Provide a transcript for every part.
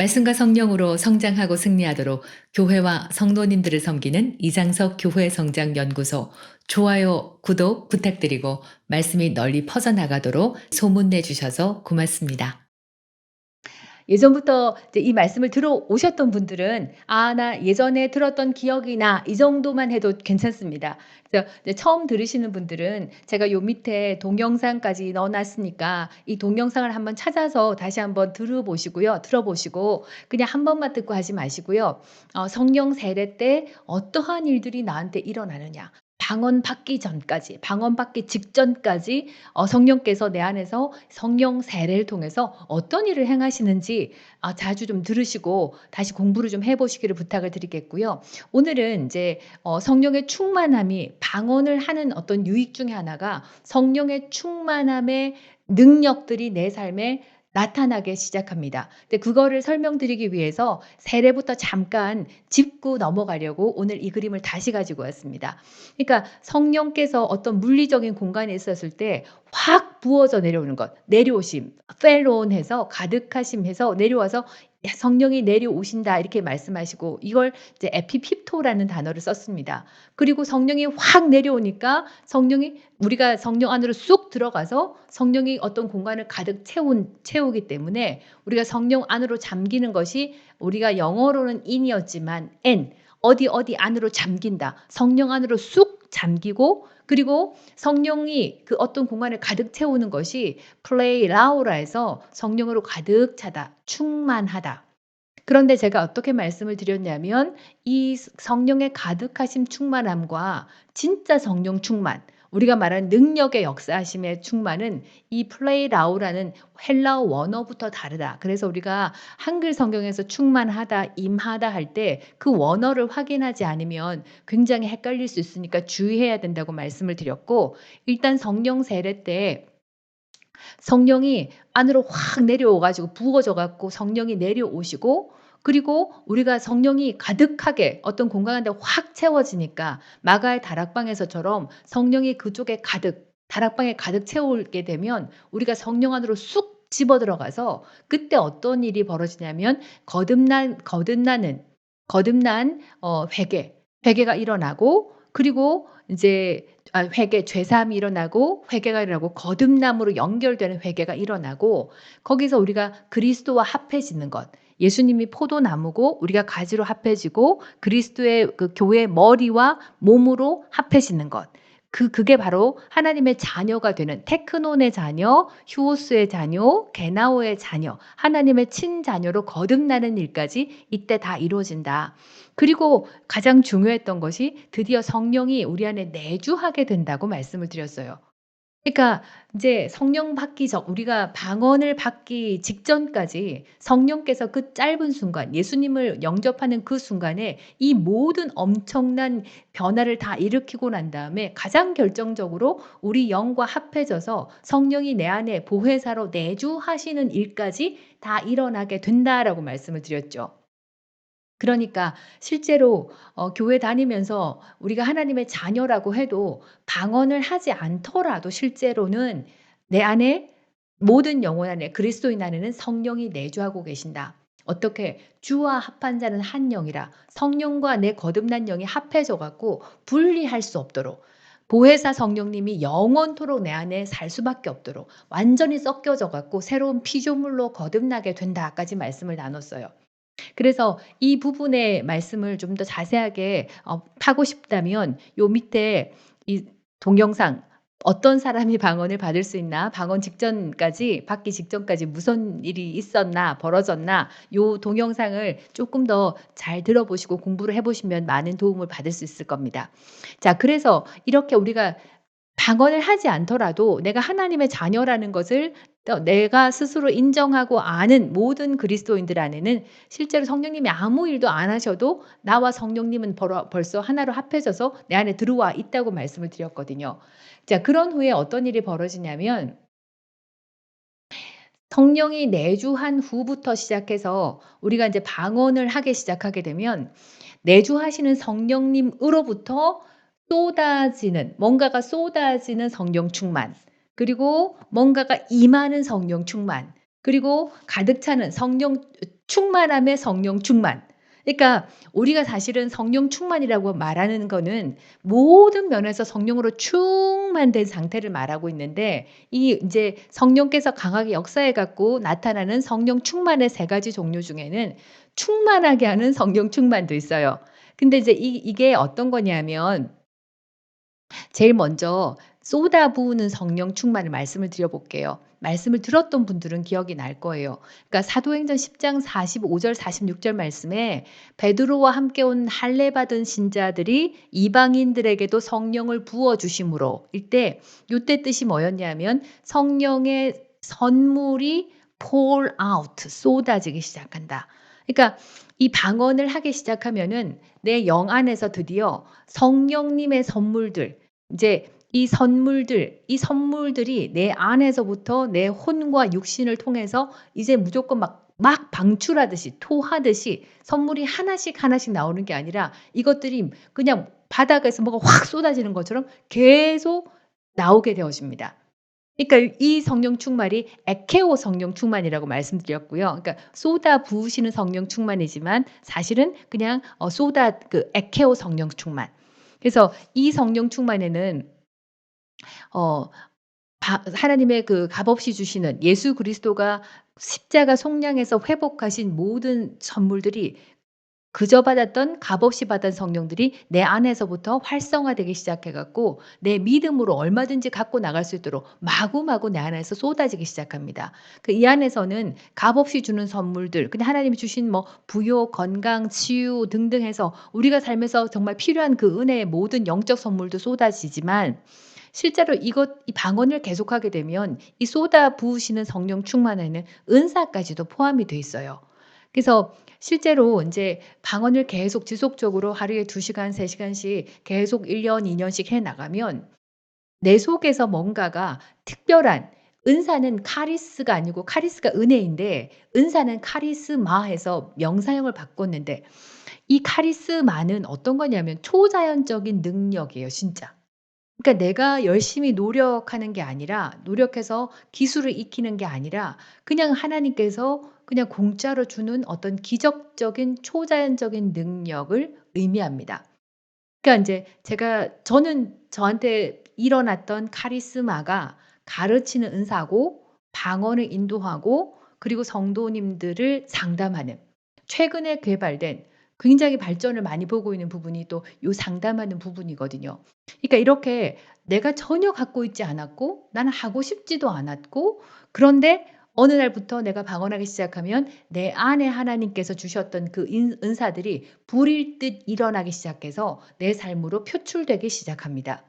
말씀과 성령으로 성장하고 승리하도록 교회와 성도님들을 섬기는 이장석 교회 성장 연구소 좋아요, 구독 부탁드리고 말씀이 널리 퍼져나가도록 소문내 주셔서 고맙습니다. 예전부터 이제 이 말씀을 들어오셨던 분들은 '아 나 예전에 들었던 기억이 나.' 이 정도만 해도 괜찮습니다. 그래서 이제 처음 들으시는 분들은 제가 요 밑에 동영상까지 넣어 놨으니까 이 동영상을 한번 찾아서 다시 한번 들어보시고요. 들어보시고 그냥 한 번만 듣고 하지 마시고요. 성령 세례 때 어떠한 일들이 나한테 일어나느냐. 방언받기 전까지, 방언받기 직전까지 성령께서 내 안에서 성령 세례를 통해서 어떤 일을 행하시는지 자주 좀 들으시고 다시 공부를 좀 해 보시기를 부탁을 드리겠고요. 오늘은 인제 성령의 충만함이 방언을 하는 어떤 유익 중에 하나가 성령의 충만함의 능력들이 내 삶에 나타나기 시작합니다. 근데 그거를 설명드리기 위해서 세례부터 잠깐 짚고 넘어가려고 오늘 이 그림을 다시 가지고 왔습니다. 그러니까 성령께서 어떤 물리적인 공간에 있었을 때 확 부어져 내려오는 것. 내려오심. 펠론 해서 가득하심 해서 내려와서 "야 성령이 내려오신다." 이렇게 말씀하시고 이걸 이제 에피핍토라는 단어를 썼습니다. 그리고 성령이 확 내려오니까 성령이 우리가 성령 안으로 쑥 들어가서 성령이 어떤 공간을 가득 채우기 때문에 우리가 성령 안으로 잠기는 것이 우리가 영어로는 in이었지만 and 어디 안으로 잠긴다. 성령 안으로 쑥 잠기고 그리고 성령이 그 어떤 공간을 가득 채우는 것이 플레이라우라에서 성령으로 가득 차다. 충만하다. 그런데 제가 어떻게 말씀을 드렸냐면 이 성령의 가득하심 충만함과 진짜 성령 충만 우리가 말하는 능력의 역사하심의 충만은 이 플레이라우라는 헬라어 원어부터 다르다. 그래서 우리가 한글 성경에서 충만하다, 임하다 할 때 그 원어를 확인하지 않으면 굉장히 헷갈릴 수 있으니까 주의해야 된다고 말씀을 드렸고 일단 성령 세례 때 성령이 안으로 확 내려오 가지고 부어져 갖고 성령이 내려오시고 그리고 우리가 성령이 가득하게 어떤 공간 한데 확 채워지니까 마가의 다락방에서처럼 성령이 그쪽에 가득 다락방에 가득 채우게 되면 우리가 성령 안으로 쑥 집어들어가서 그때 어떤 일이 벌어지냐면 거듭난 회개가 일어나고 그리고 인제 회개 죄사함이 일어나고 회개가 일어나고 거듭남으로 연결되는 회개가 일어나고 거기서 우리가 그리스도와 합해지는 것. 예수님이 포도나무고 우리가 가지로 합해지고 그리스도의 그 교회의 머리와 몸으로 합해지는 것. 그게 바로 하나님의 자녀가 되는 테크논의 자녀, 휴오스의 자녀, 게나오의 자녀, 하나님의 친자녀로 거듭나는 일까지 이때 다 이루어진다. 그리고 가장 중요했던 것이 드디어 성령이 우리 안에 내주하게 된다고 말씀을 드렸어요. 그러니까 인제 성령 받기 전 우리가 방언을 받기 직전까지 성령께서 그 짧은 순간 예수님을 영접하는 그 순간에 이 모든 엄청난 변화를 다 일으키고 난 다음에 가장 결정적으로 우리 영과 합해져서 성령이 내 안에 보혜사로 내주하시는 일까지 다 일어나게 된다라고 말씀을 드렸죠. 그러니까 실제로 교회 다니면서 우리가 하나님의 자녀라고 해도 방언을 하지 않더라도 실제로는 내 안에 모든 영혼 안에 그리스도인 안에는 성령이 내주하고 계신다. 어떻게? "주와 합한 자는 한 영이라." 성령과 내 거듭난 영이 합해져 갖고 분리할 수 없도록 보혜사 성령님이 영원토록 내 안에 살 수밖에 없도록 완전히 섞여져 갖고 새로운 피조물로 거듭나게 된다까지 말씀을 나눴어요. 그래서 이 부분의 말씀을 좀 더 자세하게 파고 싶다면 요 밑에 이 동영상 "어떤 사람이 방언을 받을 수 있나? 방언 직전까지 받기 직전까지 무슨 일이 있었나? 벌어졌나?" 요 동영상을 쪼끔 더 잘 들어보시고 공부를 해 보시면 많은 도움을 받을 수 있을 겁니다. 자 그래서 이렇게 우리가 방언을 하지 않더라도 내가 하나님의 자녀라는 것을 내가 스스로 인정하고 아는 모든 그리스도인들 안에는 실제로 성령님이 아무 일도 안 하셔도 나와 성령님은 벌써 하나로 합해져서 내 안에 들어와 있다고 말씀을 드렸거든요. 자 그런 후에 어떤 일이 벌어지냐면 성령이 내주한 후부터 시작해서 우리가 인제 방언을 하기 시작하게 되면 내주하시는 성령님으로부터 뭔가가 쏟아지는 성령 충만, 그리고 뭔가가 임하는 성령 충만, 그리고 가득 차는 성령 충만함의 성령 충만. 그러니까 우리가 사실은 성령 충만이라고 말하는 거는 모든 면에서 성령으로 충만된 상태를 말하고 있는데 이 인제 성령께서 강하게 역사해 갖고 나타나는 성령 충만의 3 가지 종류 중에는 충만하게 하는 성령 충만도 있어요. 근데 이제 이게 어떤 거냐면 제일 먼저 쏟아부으는 성령 충만을 말씀을 드려 볼게요. 말씀을 들었던 분들은 기억이 날 거예요. 그러니까 사도행전 10장 45절 46절 말씀에 베드로와 함께 온 할례 받은 신자들이 이방인들에게도 성령을 부어 주심으로 이때 요때 뜻이 뭐였냐면 성령의 선물이 pour out 쏟아지기 시작한다. 그러니까 이 방언을 하기 시작하면은 내 영 안에서 드디어 성령님의 선물들 이제 이 선물들이 내 안에서부터 내 혼과 육신을 통해서 이제 무조건 막 방출하듯이 토하듯이 선물이 하나씩 하나씩 나오는 게 아니라 이것들이 그냥 바닥에서 뭐가 확 쏟아지는 것처럼 계속 나오게 되어집니다. 그러니까 이 성령 충만이 에케오 성령 충만이라고 말씀드렸고요. 그러니까 쏟아 부으시는 성령 충만이지만 사실은 그냥 쏟아 에케오 성령 충만. 그래서 이 성령 충만에는 어 하나님의 값없이 주시는 예수 그리스도가 십자가 속량에서 회복하신 모든 선물들이 그저 받았던 값없이 받은 성령들이 내 안에서부터 활성화되기 시작해 갖고 내 믿음으로 얼마든지 갖고 나갈 수 있도록 마구마구 내 안에서 쏟아지기 시작합니다. 이 안에서는 값없이 주는 선물들 그냥 하나님이 주신 뭐 부요, 건강, 치유 등등 해서 우리가 삶에서 정말 필요한 그 은혜의 모든 영적 선물도 쏟아지지만 실제로 이 방언을 계속하게 되면 이 쏟아 부으시는 성령 충만에는 은사까지도 포함이 돼 있어요. 그래서 실제로 인제 방언을 계속 지속적으로 하루에 2 시간, 3 시간씩 계속 1 년, 2 년씩 해 나가면 내 속에서 뭔가가 특별한 은사는 카리스가 아니고 카리스가 은혜인데 은사는 카리스마해서 명사형을 바꿨는데 이 카리스마는 어떤 거냐면 초자연적인 능력이에요 진짜. 그러니까 내가 열심히 노력하는 게 아니라 노력해서 기술을 익히는 게 아니라 그냥 하나님께서 그냥 공짜로 주는 어떤 기적적인 초자연적인 능력을 의미합니다. 그러니까 인제 저는 저한테 일어났던 카리스마가 가르치는 은사고 방언을 인도하고 그리고 성도님들을 상담하는 최근에 개발된 굉장히 발전을 많이 보고 있는 부분이 또 요 상담하는 부분이거든요. 그러니까 이렇게 내가 전혀 갖고 있지 않았고 나는 하고 싶지도 않았고 그런데 어느 날부터 내가 방언하기 시작하면 내 안에 하나님께서 주셨던 그 은사들이 불일 듯 일어나기 시작해서 내 삶으로 표출되기 시작합니다.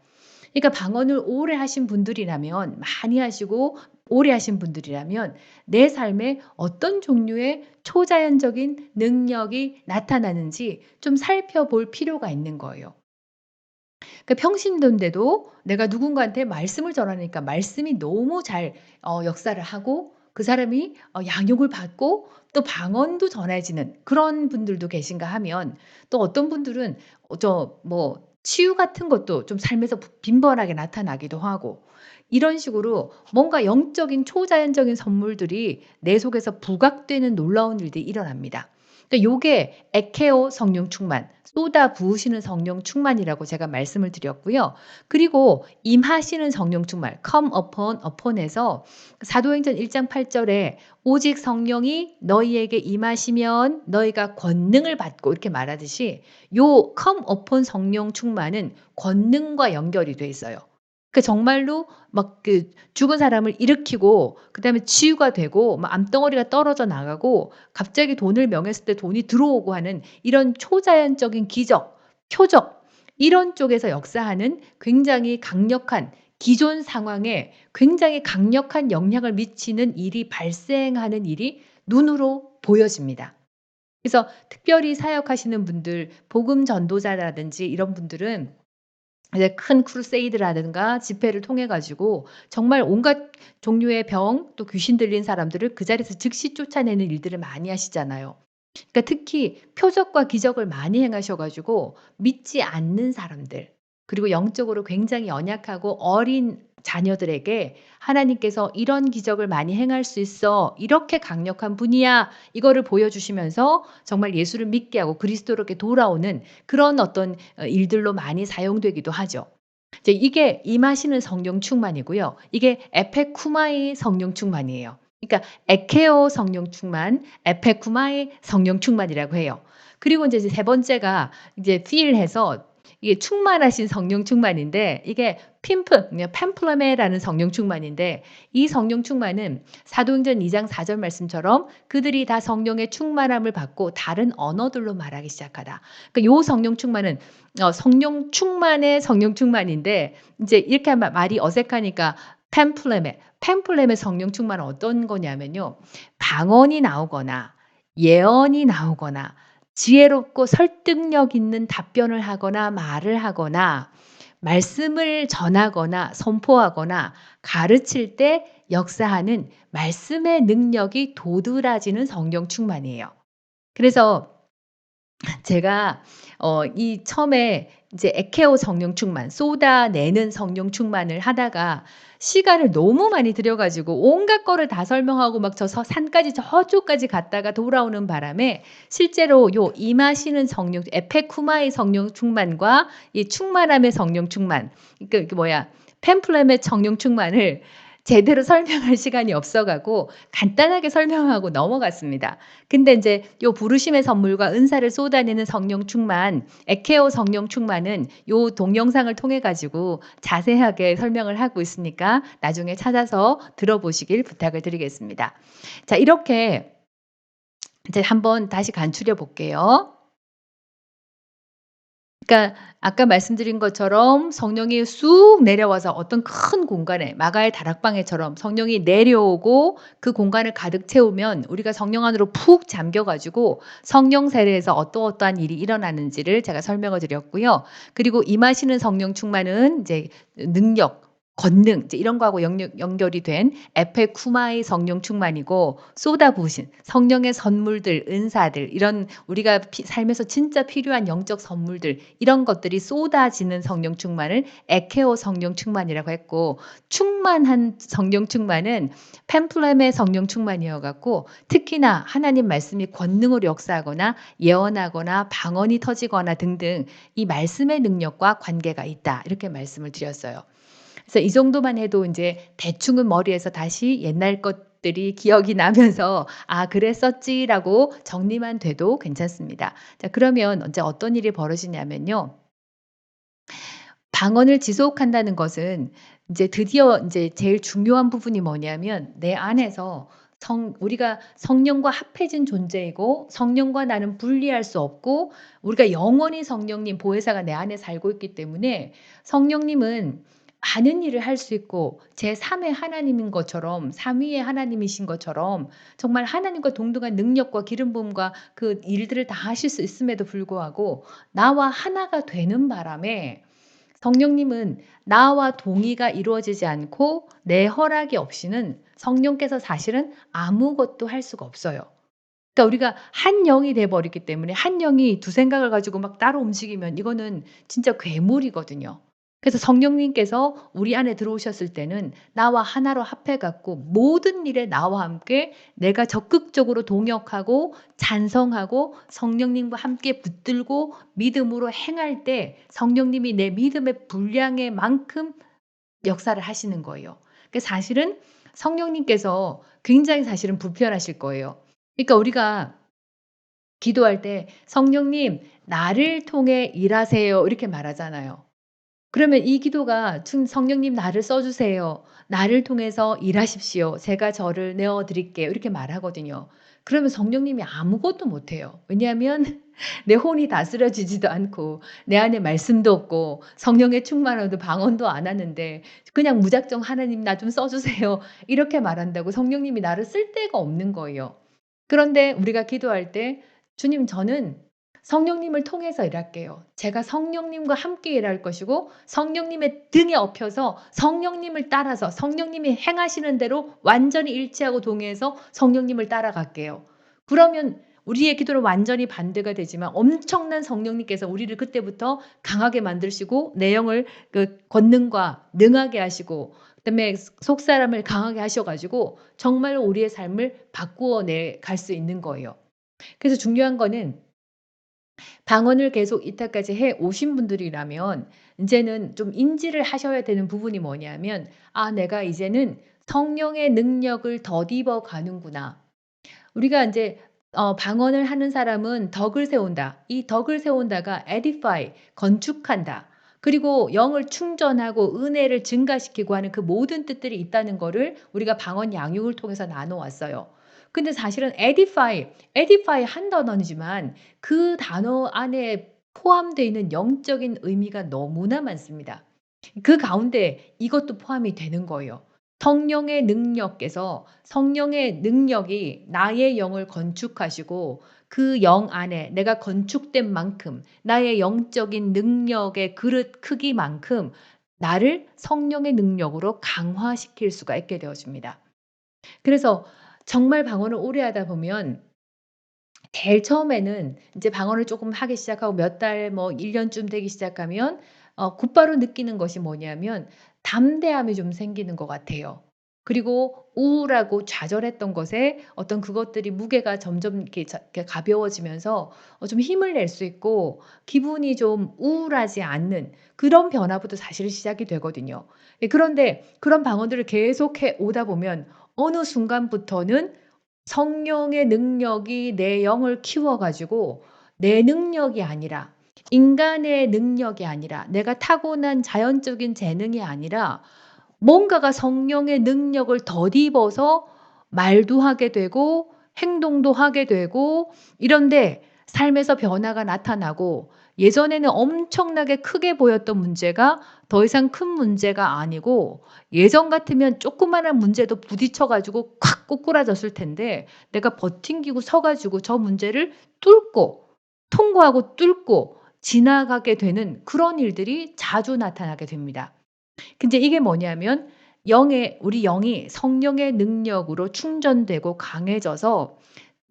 그러니까 방언을 오래 하신 분들이라면 많이 하시고 오래 하신 분들이라면 내 삶에 어떤 종류의 초자연적인 능력이 나타나는지 좀 살펴볼 필요가 있는 거예요. 그러니까 평신도인데도 내가 누군가한테 말씀을 전하니까 말씀이 너무 잘 역사를 하고 그 사람이 양육을 받고 또 방언도 전해지는 그런 분들도 계신가 하면 또 어떤 분들은 치유 같은 것도 좀 삶에서 빈번하게 나타나기도 하고 이런 식으로 뭔가 영적인 초자연적인 선물들이 내 속에서 부각되는 놀라운 일들이 일어납니다. 그러니까 요게 에케오 성령 충만, 쏟아 부으시는 성령 충만이라고 제가 말씀을 드렸고요. 그리고 임하시는 성령 충만, come upon에서 사도행전 1장 8 절에 "오직 성령이 너희에게 임하시면 너희가 권능을 받고." 이렇게 말하듯이 요 come upon 성령 충만은 권능과 연결이 돼 있어요. 정말로 죽은 사람을 일으키고 그다음에 치유가 되고 막 암덩어리가 떨어져 나가고 갑자기 돈을 명했을 때 돈이 들어오고 하는 이런 초자연적인 기적, 표적 이런 쪽에서 역사하는 굉장히 강력한 기존 상황에 굉장히 강력한 영향을 미치는 일이 발생하는 일이 눈으로 보여집니다. 그래서 특별히 사역하시는 분들, 복음 전도자라든지 이런 분들은 이제 큰 크루세이드라든가 집회를 통해 가지고 정말 온갖 종류의 병 또 귀신 들린 사람들을 그 자리에서 즉시 쫓아내는 일들을 많이 하시잖아요. 그러니까 특히 표적과 기적을 많이 행하셔 가지고 믿지 않는 사람들 그리고 영적으로 굉장히 연약하고 어린 자녀들에게 하나님께서 이런 기적을 많이 행할 수 있어. 이렇게 강력한 분이야. 이거를 보여주시면서 정말 예수를 믿게 하고 그리스도로게 돌아오는 그런 어떤 일들로 많이 사용되기도 하죠. 이제 이게 임하시는 성령 충만이고요. 이게 에페쿠마이 성령 충만이에요. 그러니까 에케오 성령 충만, 에페쿠마이 성령 충만이라고 해요. 그리고 이제 세 번째가 이제 필해서 이게 충만하신 성령 충만인데 이게 팸플레메라는 성령 충만인데 이 성령 충만은 사도행전 2장 4절 말씀처럼 그들이 다 성령의 충만함을 받고 다른 언어들로 말하기 시작하다. 그러니까 요 성령 충만은 성령 충만의 성령 충만인데 이제 이렇게 하면 말이 어색하니까 팸플렘의 성령 충만은 어떤 거냐면요. 방언이 나오거나 예언이 나오거나 지혜롭고 설득력 있는 답변을 하거나 말을 하거나 말씀을 전하거나 선포하거나 가르칠 때 역사하는 말씀의 능력이 도드라지는 성령 충만이에요. 그래서 제가 이 처음에 이제 에케오 성령 충만, 쏟아내는 성령 충만을 하다가 시간을 너무 많이 들여 가지고 온갖 거를 다 설명하고 막 저 산까지 저쪽까지 갔다가 돌아오는 바람에 실제로 요 임하시는 성령 에페쿠마의 성령 충만과 이 충만함의 성령 충만 그 뭐야 팸플렘의 성령 충만을 제대로 설명할 시간이 없어 가고 간단하게 설명하고 넘어갔습니다. 근데 인제 요 부르심의 선물과 은사를 쏟아내는 성령 충만, 에케오 성령 충만은 요 동영상을 통해 가지고 자세하게 설명을 하고 있으니까 나중에 찾아서 들어보시길 부탁을 드리겠습니다. 자, 이렇게 이제 한번 다시 간추려 볼게요. 그러니까 아까 말씀드린 것처럼 성령이 쑥 내려와서 어떤 큰 공간에 마가의 다락방에처럼 성령이 내려오고 그 공간을 가득 채우면 우리가 성령 안으로 푹 잠겨 가지고 성령 세례에서 어떠어떠한 일이 일어나는지를 제가 설명을 드렸고요. 그리고 임하시는 성령 충만은 이제 능력, 권능 이제 이런 거하고 연결이 된 에페쿠마의 성령 충만이고 쏟아부으신 성령의 선물들, 은사들 이런 우리가 삶에서 진짜 필요한 영적 선물들 이런 것들이 쏟아지는 성령 충만을 에케오 성령 충만이라고 했고 충만한 성령 충만은 팸플렘의 성령 충만이어 갖고 특히나 하나님 말씀이 권능으로 역사하거나 예언하거나 방언이 터지거나 등등 이 말씀의 능력과 관계가 있다. 이렇게 말씀을 드렸어요. 그래서 이 정도만 해도 인제 대충은 머리에서 다시 옛날 것들이 기억이 나면서 '아 그랬었지.'라고 정리만 돼도 괜찮습니다. 자, 그러면 인제 어떤 일이 벌어지냐면요. 방언을 지속한다는 것은 인제 드디어 인제 제일 중요한 부분이 뭐냐면 내 안에서 우리가 성령과 합해진 존재이고 성령과 나는 분리할 수 없고 우리가 영원히 성령님 보혜사가 내 안에 살고 있기 때문에 성령님은 많은 일을 할 수 있고 제3의 하나님인 것처럼 삼위의 하나님이신 것처럼 정말 하나님과 동등한 능력과 기름 부음과 그 일들을 다 하실 수 있음에도 불구하고 나와 하나가 되는 바람에 성령님은 나와 동의가 이루어지지 않고 내 허락이 없이는 성령께서 사실은 아무것도 할 수가 없어요. 그러니까 우리가 한 영이 돼 버렸기 때문에 한 영이 두 생각을 가지고 막 따로 움직이면 이거는 진짜 괴물이거든요. 그래서 성령님께서 우리 안에 들어오셨을 때는 나와 하나로 합해 갖고 모든 일에 나와 함께 내가 적극적으로 동역하고 찬성하고 성령님과 함께 붙들고 믿음으로 행할 때 성령님이 내 믿음의 분량의 만큼 역사를 하시는 거예요. 그 사실은 성령님께서 굉장히 사실은 불편하실 거예요. 그러니까 우리가 기도할 때 "성령님 나를 통해 일하세요." 이렇게 말하잖아요. 그러면 이 기도가 "성령님 나를 써 주세요. 나를 통해서 일하십시오. 제가 저를 내어 드릴게요." 이렇게 말하거든요. 그러면 성령님이 아무것도 못 해요. 왜냐하면 내 혼이 다스려지지도 않고 내 안에 말씀도 없고 성령의 충만함도 방언도 안 하는데 그냥 무작정 "하나님 나 좀 써 주세요." 이렇게 말한다고 성령님이 나를 쓸 데가 없는 거예요. 그런데 우리가 기도할 때 "주님 저는 성령님을 통해서 일할게요. 제가 성령님과 함께 일할 것이고 성령님의 등에 업혀서 성령님을 따라서 성령님이 행하시는 대로 완전히 일치하고 동의해서 성령님을 따라갈게요." 그러면 우리의 기도는 완전히 반대가 되지만 엄청난 성령님께서 우리를 그때부터 강하게 만드시고 내 영을 그 권능과 능하게 하시고 그다음에 속 사람을 강하게 하셔 가지고 정말 우리의 삶을 바꾸어 내 갈 수 있는 거예요. 그래서 중요한 거는 방언을 계속 이때까지 해 오신 분들이라면 인제는 좀 인지를 하셔야 되는 부분이 뭐냐면 '아 내가 이제는 성령의 능력을 덧입어 가는구나.' 우리가 인제 방언을 하는 사람은 덕을 세운다. 이 덕을 세운다가 edify 건축한다. 그리고 영을 충전하고 은혜를 증가시키고 하는 그 모든 뜻들이 있다는 거를 우리가 방언 양육을 통해서 나눠 왔어요. 근데 사실은 edify 한 단어지만 그 단어 안에 포함되어 있는 영적인 의미가 너무나 많습니다. 그 가운데 이것도 포함이 되는 거예요. 성령의 능력이 나의 영을 건축하시고 그 영 안에 내가 건축된 만큼 나의 영적인 능력의 그릇 크기만큼 나를 성령의 능력으로 강화시킬 수가 있게 되어집니다. 그래서 정말 방언을 오래 하다 보면 제일 처음에는 인제 방언을 쪼끔 하기 시작하고 몇 달 뭐 1 년쯤 되기 시작하면 곧바로 느끼는 것이 뭐냐면 담대함이 좀 생기는 것 같아요. 그리고 우울하고 좌절했던 것에 어떤 그것들이 무게가 점점 이렇게 가벼워지면서 좀 힘을 낼 수 있고 기분이 좀 우울하지 않는 그런 변화부터 사실 시작이 되거든요. 예 그런데 그런 방언들을 계속해 오다 보면 어느 순간부터는 성령의 능력이 내 영을 키워 가지고 내 능력이 아니라 인간의 능력이 아니라 내가 타고난 자연적인 재능이 아니라 뭔가가 성령의 능력을 덧입어서 말도 하게 되고 행동도 하게 되고 이런데 삶에서 변화가 나타나고 예전에는 엄청나게 크게 보였던 문제가 더 이상 큰 문제가 아니고 예전 같으면 조그마한 문제도 부딪혀 가지고 콱 꼬꾸라졌을 텐데 내가 버팅기고 서 가지고 저 문제를 뚫고 통과하고 뚫고 지나가게 되는 그런 일들이 자주 나타나게 됩니다. 근데 이게 뭐냐면 우리 영이 성령의 능력으로 충전되고 강해져서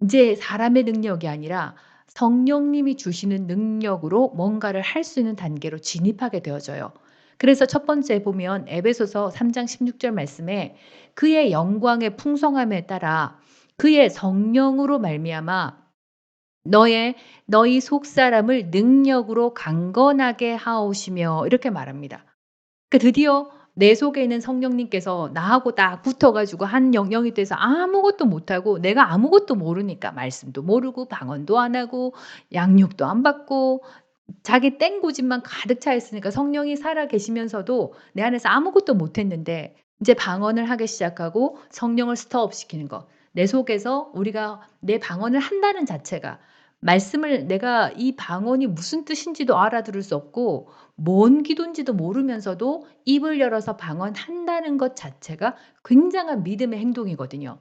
인제 사람의 능력이 아니라 성령님이 주시는 능력으로 뭔가를 할 수 있는 단계로 진입하게 되어져요. 그래서 첫 번째 보면 에베소서 3장 16절 말씀에 "그의 영광의 풍성함에 따라 그의 성령으로 말미암아 너희 속 사람을 능력으로 강건하게 하오시며." 이렇게 말합니다. 그러니까 드디어 내 속에 있는 성령님께서 나하고 딱 붙어 가지고 한 영역이 돼서 아무것도 못하고 내가 아무것도 모르니까 말씀도 모르고 방언도 안 하고 양육도 안 받고 자기 땡고집만 가득 차 있으니까 성령이 살아 계시면서도 내 안에서 아무것도 못했는데 이제 방언을 하기 시작하고 성령을 스톱시키는 것. 내 속에서 우리가 내 방언을 한다는 자체가 말씀을 내가 이 방언이 무슨 뜻인지도 알아들을 수 없고 뭔 기도인지도 모르면서도 입을 열어서 방언한다는 것 자체가 굉장한 믿음의 행동이거든요.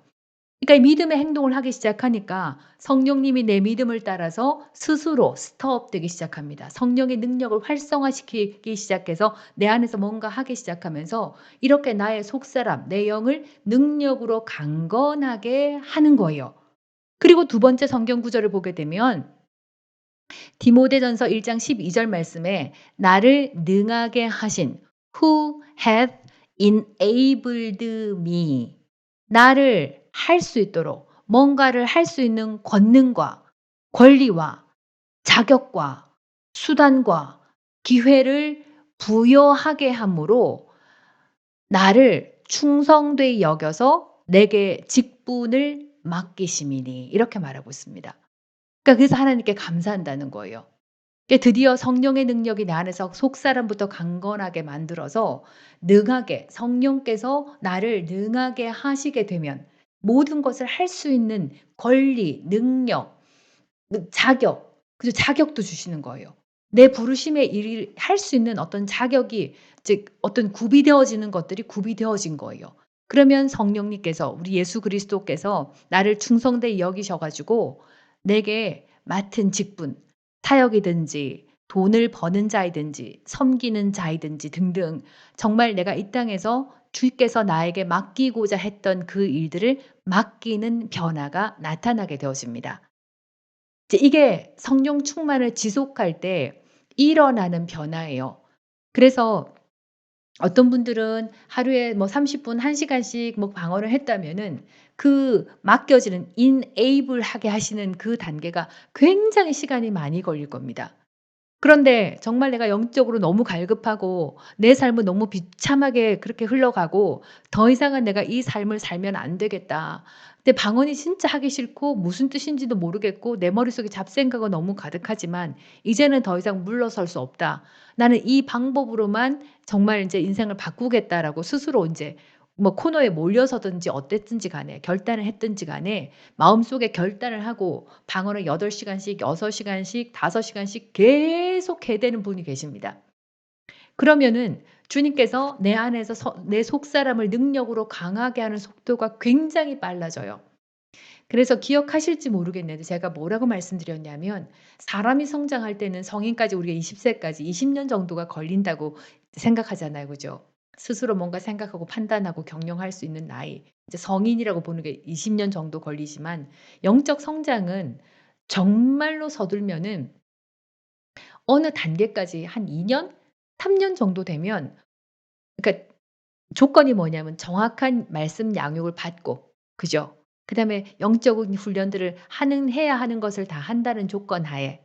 그러니까 이 믿음의 행동을 하기 시작하니까 성령님이 내 믿음을 따라서 스스로 스톱되기 시작합니다. 성령의 능력을 활성화시키기 시작해서 내 안에서 뭔가 하기 시작하면서 이렇게 나의 속사람, 내 영을 능력으로 강건하게 하는 거예요. 그리고 두 번째 성경 구절을 보게 되면 디모데전서 1장 12절 말씀에 나를 능하게 하신 who hath enabled me 나를 할 수 있도록 뭔가를 할 수 있는 권능과 권리와 자격과 수단과 기회를 부여하게 함으로 나를 충성되이 여겨서 내게 직분을 맡기심이니 이렇게 말하고 있습니다. 그러니까 그래서 하나님께 감사한다는 거예요. 그게 드디어 성령의 능력이 내 안에서 속사람부터 강건하게 만들어서 능하게 성령께서 나를 능하게 하시게 되면 모든 것을 할 수 있는 권리, 능력, 그리고 자격도 주시는 거예요. 내 부르심의 일을 할 수 있는 어떤 자격이 즉 어떤 구비되어지는 것들이 구비되어진 거예요. 그러면 성령님께서 우리 예수 그리스도께서 나를 충성되이 여기셔 가지고 내게 맡은 직분, 사역이든지 돈을 버는 자이든지 섬기는 자이든지 등등 정말 내가 이 땅에서 주께서 나에게 맡기고자 했던 그 일들을 맡기는 변화가 나타나게 되어집니다. 이제 이게 성령 충만을 지속할 때 일어나는 변화예요. 그래서 어떤 분들은 하루에 뭐 30 분, 1 시간씩 뭐 방언을 했다면은 그 맡겨지는 enable 하게 하시는 그 단계가 굉장히 시간이 많이 걸릴 겁니다. 그런데 정말 내가 영적으로 너무 갈급하고 내 삶은 너무 비참하게 그렇게 흘러가고 '더 이상은 내가 이 삶을 살면 안 되겠다.' 근데 방언이 진짜 하기 싫고 무슨 뜻인지도 모르겠고 내 머릿속에 잡생각은 너무 가득하지만 '이제는 더 이상 물러설 수 없다. 나는 이 방법으로만 정말 인제 인생을 바꾸겠다.'라고 스스로 인제 뭐 코너에 몰려서든지 어땠든지 간에 결단을 했든지 간에 마음속에 결단을 하고 방언을 8 시간씩 6 시간씩 5 시간씩 계속 해대는 분이 계십니다. 그러면은 주님께서 내 안에서 내 속사람을 능력으로 강하게 하는 속도가 굉장히 빨라져요. 그래서 기억하실지 모르겠는데 제가 뭐라고 말씀드렸냐면 사람이 성장할 때는 성인까지 우리가 20 세까지 20년 정도가 걸린다고 생각하잖아요. 그죠? 스스로 뭔가 생각하고 판단하고 경영할 수 있는 나이. 이제 성인이라고 보는 게 20년 정도 걸리지만 영적 성장은 정말로 서둘면은 어느 단계까지 한 2 년, 3년 정도 되면 그러니까 조건이 뭐냐면 정확한 말씀 양육을 받고 그죠? 그다음에 영적인 훈련들을 해야 하는 것을 다 한다는 조건 하에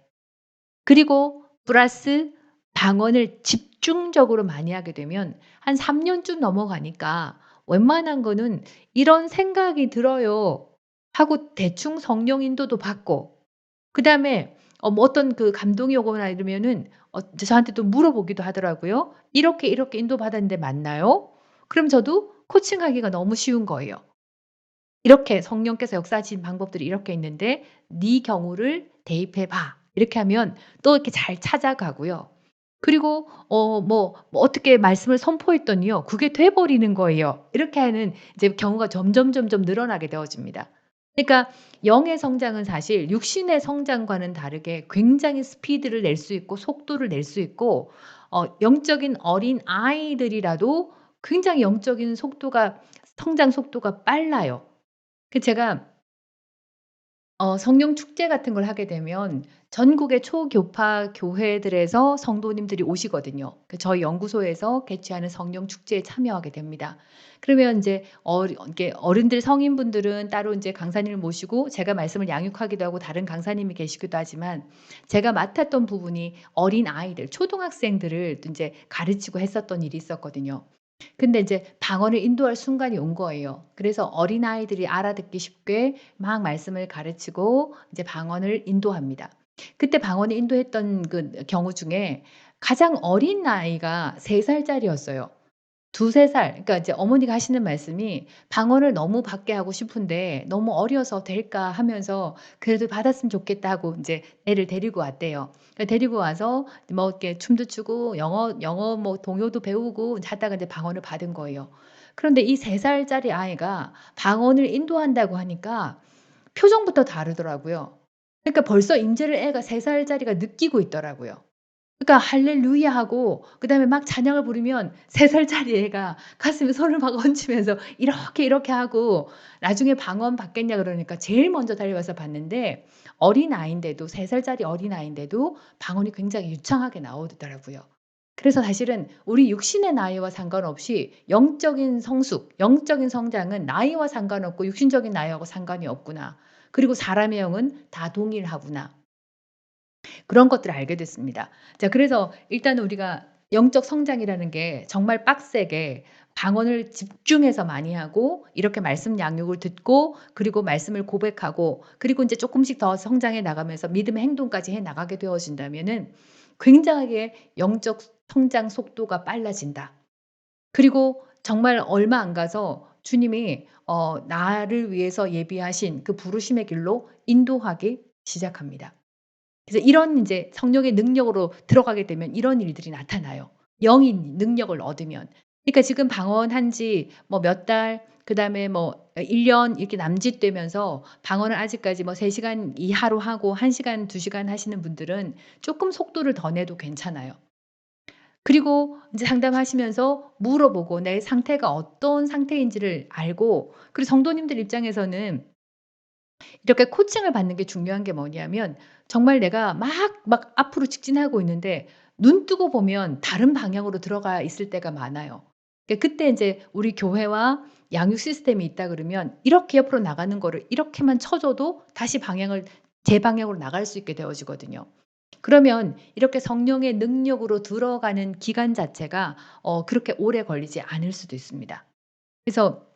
그리고 플러스 방언을 집중적으로 많이 하게 되면 한 3 년쯤 넘어가니까 웬만한 거는 '이런 생각이 들어요.' 하고 대충 성령 인도도 받고 그다음에 뭐 어떤 그 감동이 오거나 이러면은 이제 저한테 또 물어보기도 하더라고요. "이렇게, 이렇게 인도받았는데 맞나요?" 그럼 저도 코칭하기가 너무 쉬운 거예요. "이렇게 성령께서 역사하신 방법들이 이렇게 있는데 네 경우를 대입해 봐." 이렇게 하면 또 이렇게 잘 찾아가고요. 그리고 뭐 어떻게 말씀을 선포했더니요. 그게 돼 버리는 거예요. 이렇게 하는 이제 경우가 점점 늘어나게 되어집니다. 그러니까 영의 성장은 사실 육신의 성장과는 다르게 굉장히 스피드를 낼 수 있고 속도를 낼 수 있고 영적인 어린아이들이라도 굉장히 영적인 속도가 성장 속도가 빨라요. 제가 성령 축제 같은 걸 하게 되면 전국의 초교파 교회들에서 성도님들이 오시거든요. 저희 연구소에서 개최하는 성령 축제에 참여하게 됩니다. 그러면 인제 이렇게 어른들 성인분들은 따로 인제 강사님을 모시고 제가 말씀을 양육하기도 하고 다른 강사님이 계시기도 하지만 제가 맡았던 부분이 어린아이들 초등학생들을 또 인제 가르치고 했었던 일이 있었거든요. 근데 인제 방언을 인도할 순간이 온 거예요. 그래서 어린아이들이 알아듣기 쉽게 막 말씀을 가르치고 이제 방언을 인도합니다. 그때 방언을 인도했던 그 경우 중에 가장 어린 아이가 3 살짜리였어요. 2-3 살. 그러니까 이제 어머니가 하시는 말씀이 "방언을 너무 받게 하고 싶은데 너무 어려서 될까?" 하면서 "그래도 받았으면 좋겠다." 하고 인제 애를 데리고 왔대요. 데리고 와서 뭐 이렇게 춤도 추고 영어 뭐 동요도 배우고 하다가 이제 방언을 받은 거예요. 그런데 이 3 살짜리 아이가 방언을 인도한다고 하니까 표정부터 다르더라고요. 그러니까 벌써 임재를 애가 3 살짜리가 느끼고 있더라고요. 그러니까 할렐루야 하고 그다음에 막 찬양을 부르면 3 살짜리 애가 가슴에 손을 막 얹으면서 이렇게 하고 나중에 "방언 받겠냐?" 그러니까 제일 먼저 달려가서 받는데 어린아이인데도 3 살짜리 어린아이인데도 방언이 굉장히 유창하게 나오더라고요. 그래서 사실은 우리 육신의 나이와 상관없이 영적인 성숙, 영적인 성장은 나이와 상관없고 육신적인 나이하고 상관이 없구나. 그리고 사람의 영은 다 동일하구나. 그런 것들을 알게 됐습니다. 자 그래서 일단 우리가 영적 성장이라는 게 정말 빡세게 방언을 집중해서 많이 하고 이렇게 말씀 양육을 듣고 그리고 말씀을 고백하고 그리고 인제 쪼끔씩 더 성장해 나가면서 믿음의 행동까지 해 나가게 되어진다면은 굉장하게 영적 성장 속도가 빨라진다. 그리고 정말 얼마 안 가서 주님이 나를 위해서 예비하신 그 부르심의 길로 인도하기 시작합니다. 그래서 이런 인제 성령의 능력으로 들어가게 되면 이런 일들이 나타나요. 영이 능력을 얻으면. 그러니까 지금 방언한 지 뭐 몇 달 그다음에 뭐 1년 이렇게 남짓되면서 방언을 아직까지 뭐 3 시간 이하로 하고 1 시간, 2 시간 하시는 분들은 쪼끔 속도를 더 내도 괜찮아요. 그리고 인제 상담하시면서 물어보고 내 상태가 어떤 상태인지를 알고 그리고 성도님들 입장에서는 이렇게 코칭을 받는 게 중요한 게 뭐냐면 정말 내가 막 앞으로 직진하고 있는데 눈 뜨고 보면 다른 방향으로 들어가 있을 때가 많아요. 그때 인제 우리 교회와 양육 시스템이 있다 그러면 이렇게 옆으로 나가는 거를 이렇게만 쳐 줘도 다시 방향을 제 방향으로 나갈 수 있게 되어지거든요. 그러면 이렇게 성령의 능력으로 들어가는 기간 자체가 그렇게 오래 걸리지 않을 수도 있습니다. 그래서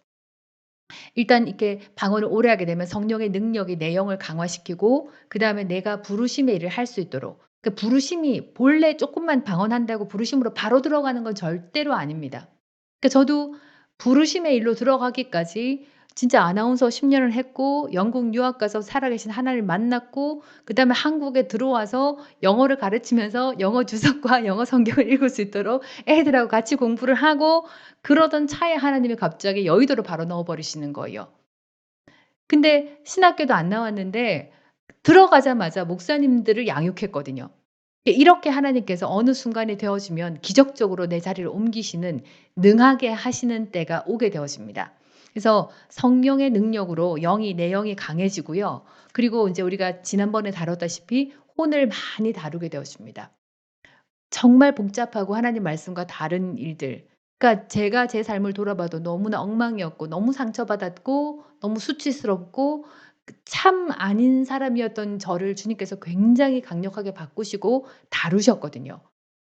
일단 이렇게 방언을 오래 하게 되면 성령의 능력이 내 영을 강화시키고 그다음에 내가 부르심의 일을 할 수 있도록 부르심이 본래 쪼끔만 방언한다고 부르심으로 바로 들어가는 건 절대로 아닙니다. 저도 부르심의 일로 들어가기까지 진짜 아나운서 10 년을 했고 영국 유학 가서 살아계신 하나님을 만났고 그다음에 한국에 들어와서 영어를 가르치면서 영어 주석과 영어 성경을 읽을 수 있도록 애들하고 같이 공부를 하고 그러던 차에 하나님이 갑자기 여의도로 바로 넣어 버리시는 거예요. 근데 신학교도 안 나왔는데 들어가자마자 목사님들을 양육했거든요. 이렇게 하나님께서 어느 순간이 되어지면 기적적으로 내 자리를 옮기시는 능하게 하시는 때가 오게 되어집니다. 그래서 성령의 능력으로 영이 내 영이 강해지고요. 그리고 인제 우리가 지난번에 다뤘다시피 혼을 많이 다루게 되어집니다. 정말 복잡하고 하나님 말씀과 다른 일들. 그러니까 제가 제 삶을 돌아봐도 너무나 엉망이었고 너무 상처받았고 너무 수치스럽고 참 아닌 사람이었던 저를 주님께서 굉장히 강력하게 바꾸시고 다루셨거든요.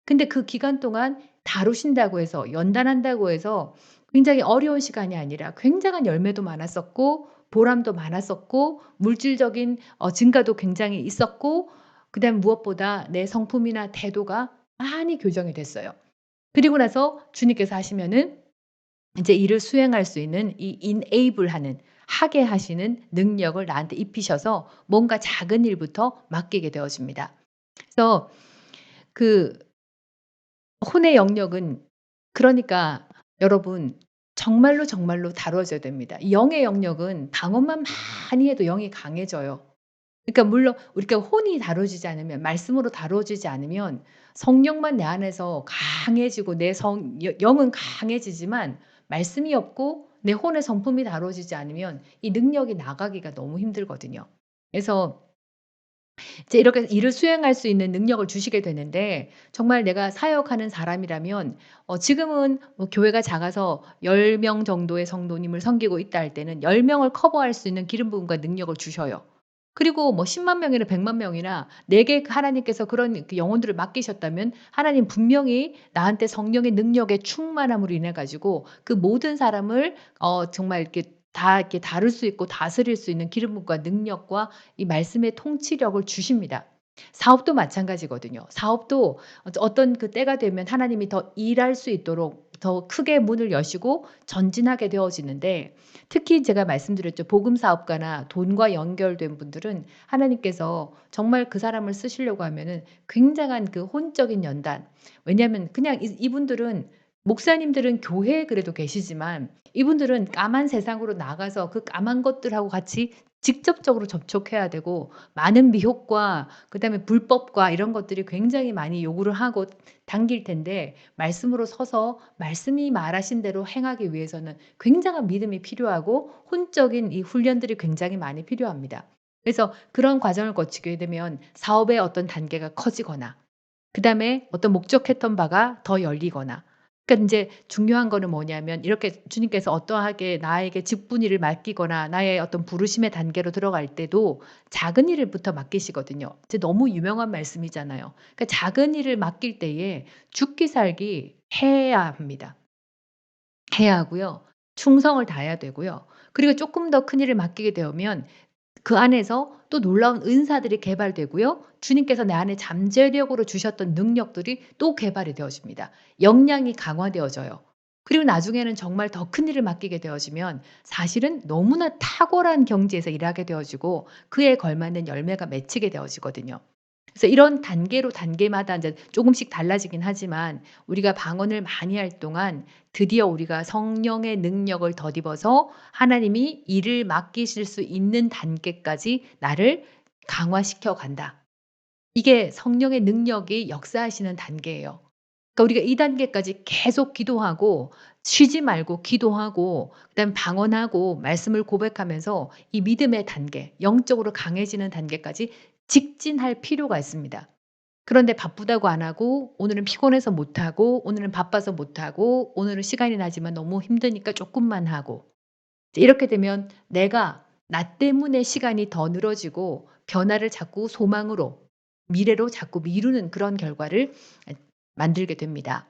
근데 그 기간 동안 다루신다고 해서 연단한다고 해서 굉장히 어려운 시간이 아니라 굉장한 열매도 많았었고 보람도 많았었고 물질적인 증가도 굉장히 있었고 그다음에 무엇보다 내 성품이나 태도가 많이 교정이 됐어요. 그리고 나서 주님께서 하시면은 인제 일을 수행할 수 있는 이 enable 하는 하게 하시는 능력을 나한테 입히셔서 뭔가 작은 일부터 맡기게 되어집니다. 그래서 그 혼의 영역은 그러니까 여러분 정말로, 정말로 다뤄져야 됩니다. 이 영의 영역은 방언만 많이 해도 영이 강해져요. 그러니까 물론 우리가 혼이 다뤄지지 않으면 말씀으로 다뤄지지 않으면 성령만 내 안에서 강해지고 내 영은 강해지지만 말씀이 없고 내 혼의 성품이 다뤄지지 않으면 이 능력이 나가기가 너무 힘들거든요. 그래서 이제 이렇게 일을 수행할 수 있는 능력을 주시게 되는데 정말 내가 사역하는 사람이라면 지금은 뭐 교회가 작아서 10명 정도의 성도님을 섬기고 있다 할 때는 10 명을 커버할 수 있는 기름 부음과 능력을 주셔요. 그리고 뭐 10만 명이나 100만 명이나 내게 하나님께서 그런 영혼들을 맡기셨다면 하나님 분명히 나한테 성령의 능력의 충만함으로 인해 가지고 그 모든 사람을 정말 이렇게 다 이렇게 다룰 수 있고 다스릴 수 있는 기름 부음과 능력과 이 말씀의 통치력을 주십니다. 사업도 마찬가지거든요. 사업도 어떤 그 때가 되면 하나님이 더 일할 수 있도록 더 크게 문을 여시고 전진하게 되어지는데 특히 제가 말씀드렸죠. 복음 사업가나 돈과 연결된 분들은 하나님께서 정말 그 사람을 쓰시려고 하면은 굉장한 그 혼적인 연단. 왜냐하면 그냥 이분들은 목사님들은 교회에 그래도 계시지만 이분들은 까만 세상으로 나가서 그 까만 것들하고 같이 직접적으로 접촉해야 되고 많은 미혹과 그다음에 불법과 이런 것들이 굉장히 많이 요구를 하고 당길 텐데 말씀으로 서서 말씀이 말하신 대로 행하기 위해서는 굉장한 믿음이 필요하고 혼적인 이 훈련들이 굉장히 많이 필요합니다. 그래서 그런 과정을 거치게 되면 사업의 어떤 단계가 커지거나 그다음에 어떤 목적했던 바가 더 열리거나 그러니까 인제 중요한 거는 뭐냐면 이렇게 주님께서 어떠하게 나에게 직분일을 맡기거나 나의 어떤 부르심의 단계로 들어갈 때도 작은 일부터 맡기시거든요. 이제 너무 유명한 말씀이잖아요. 그러니까 작은 일을 맡길 때에 죽기 살기 해야 합니다. 해야 하고요. 충성을 다해야 되고요. 그리고 쪼끔 더 큰 일을 맡기게 되면 그 안에서 또 놀라운 은사들이 개발되고요. 주님께서 내 안에 잠재력으로 주셨던 능력들이 또 개발이 되어집니다. 역량이 강화되어져요. 그리고 나중에는 정말 더 큰 일을 맡기게 되어지면 사실은 너무나 탁월한 경지에서 일하게 되어지고 그에 걸맞는 열매가 맺히게 되어지거든요. 그래서 이런 단계로 단계마다 인제 조금씩 달라지긴 하지만 우리가 방언을 많이 할 동안 드디어 우리가 성령의 능력을 덧입어서 하나님이 일을 맡기실 수 있는 단계까지 나를 강화시켜 간다. 이게 성령의 능력이 역사하시는 단계예요. 그러니까 우리가 이 단계까지 계속 기도하고 쉬지 말고 기도하고 그다음에 방언하고 말씀을 고백하면서 이 믿음의 단계, 영적으로 강해지는 단계까지 직진할 필요가 있습니다. 그런데 바쁘다고 안 하고 오늘은 피곤해서 못 하고 오늘은 바빠서 못 하고 오늘은 시간이 나지만 너무 힘드니까 쪼끔만 하고 이제 이렇게 되면 내가 나 때문에 시간이 더 늘어지고 변화를 자꾸 소망으로 미래로 자꾸 미루는 그런 결과를 만들게 됩니다.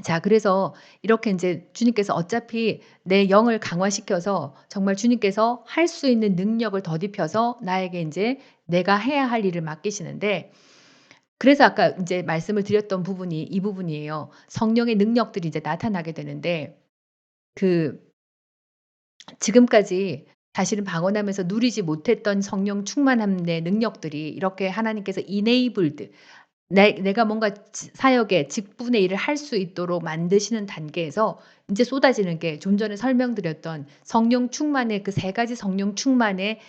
자, 그래서 이렇게 인제 주님께서 어차피 내 영을 강화시켜서 정말 주님께서 할 수 있는 능력을 덧입혀서 나에게 인제 내가 해야 할 일을 맡기시는데, 그래서 아까 인제 말씀을 드렸던 부분이 이 부분이에요. 성령의 능력들이 이제 나타나게 되는데, 그 지금까지 사실은 방언하면서 누리지 못했던 성령 충만함의 능력들이 이렇게 하나님께서 enabled, 내가 뭔가 사역의 직분의 일을 할 수 있도록 만드시는 단계에서 인제 쏟아지는 게 좀 전에 설명드렸던 성령 충만의 그 세 가지 성령 충만의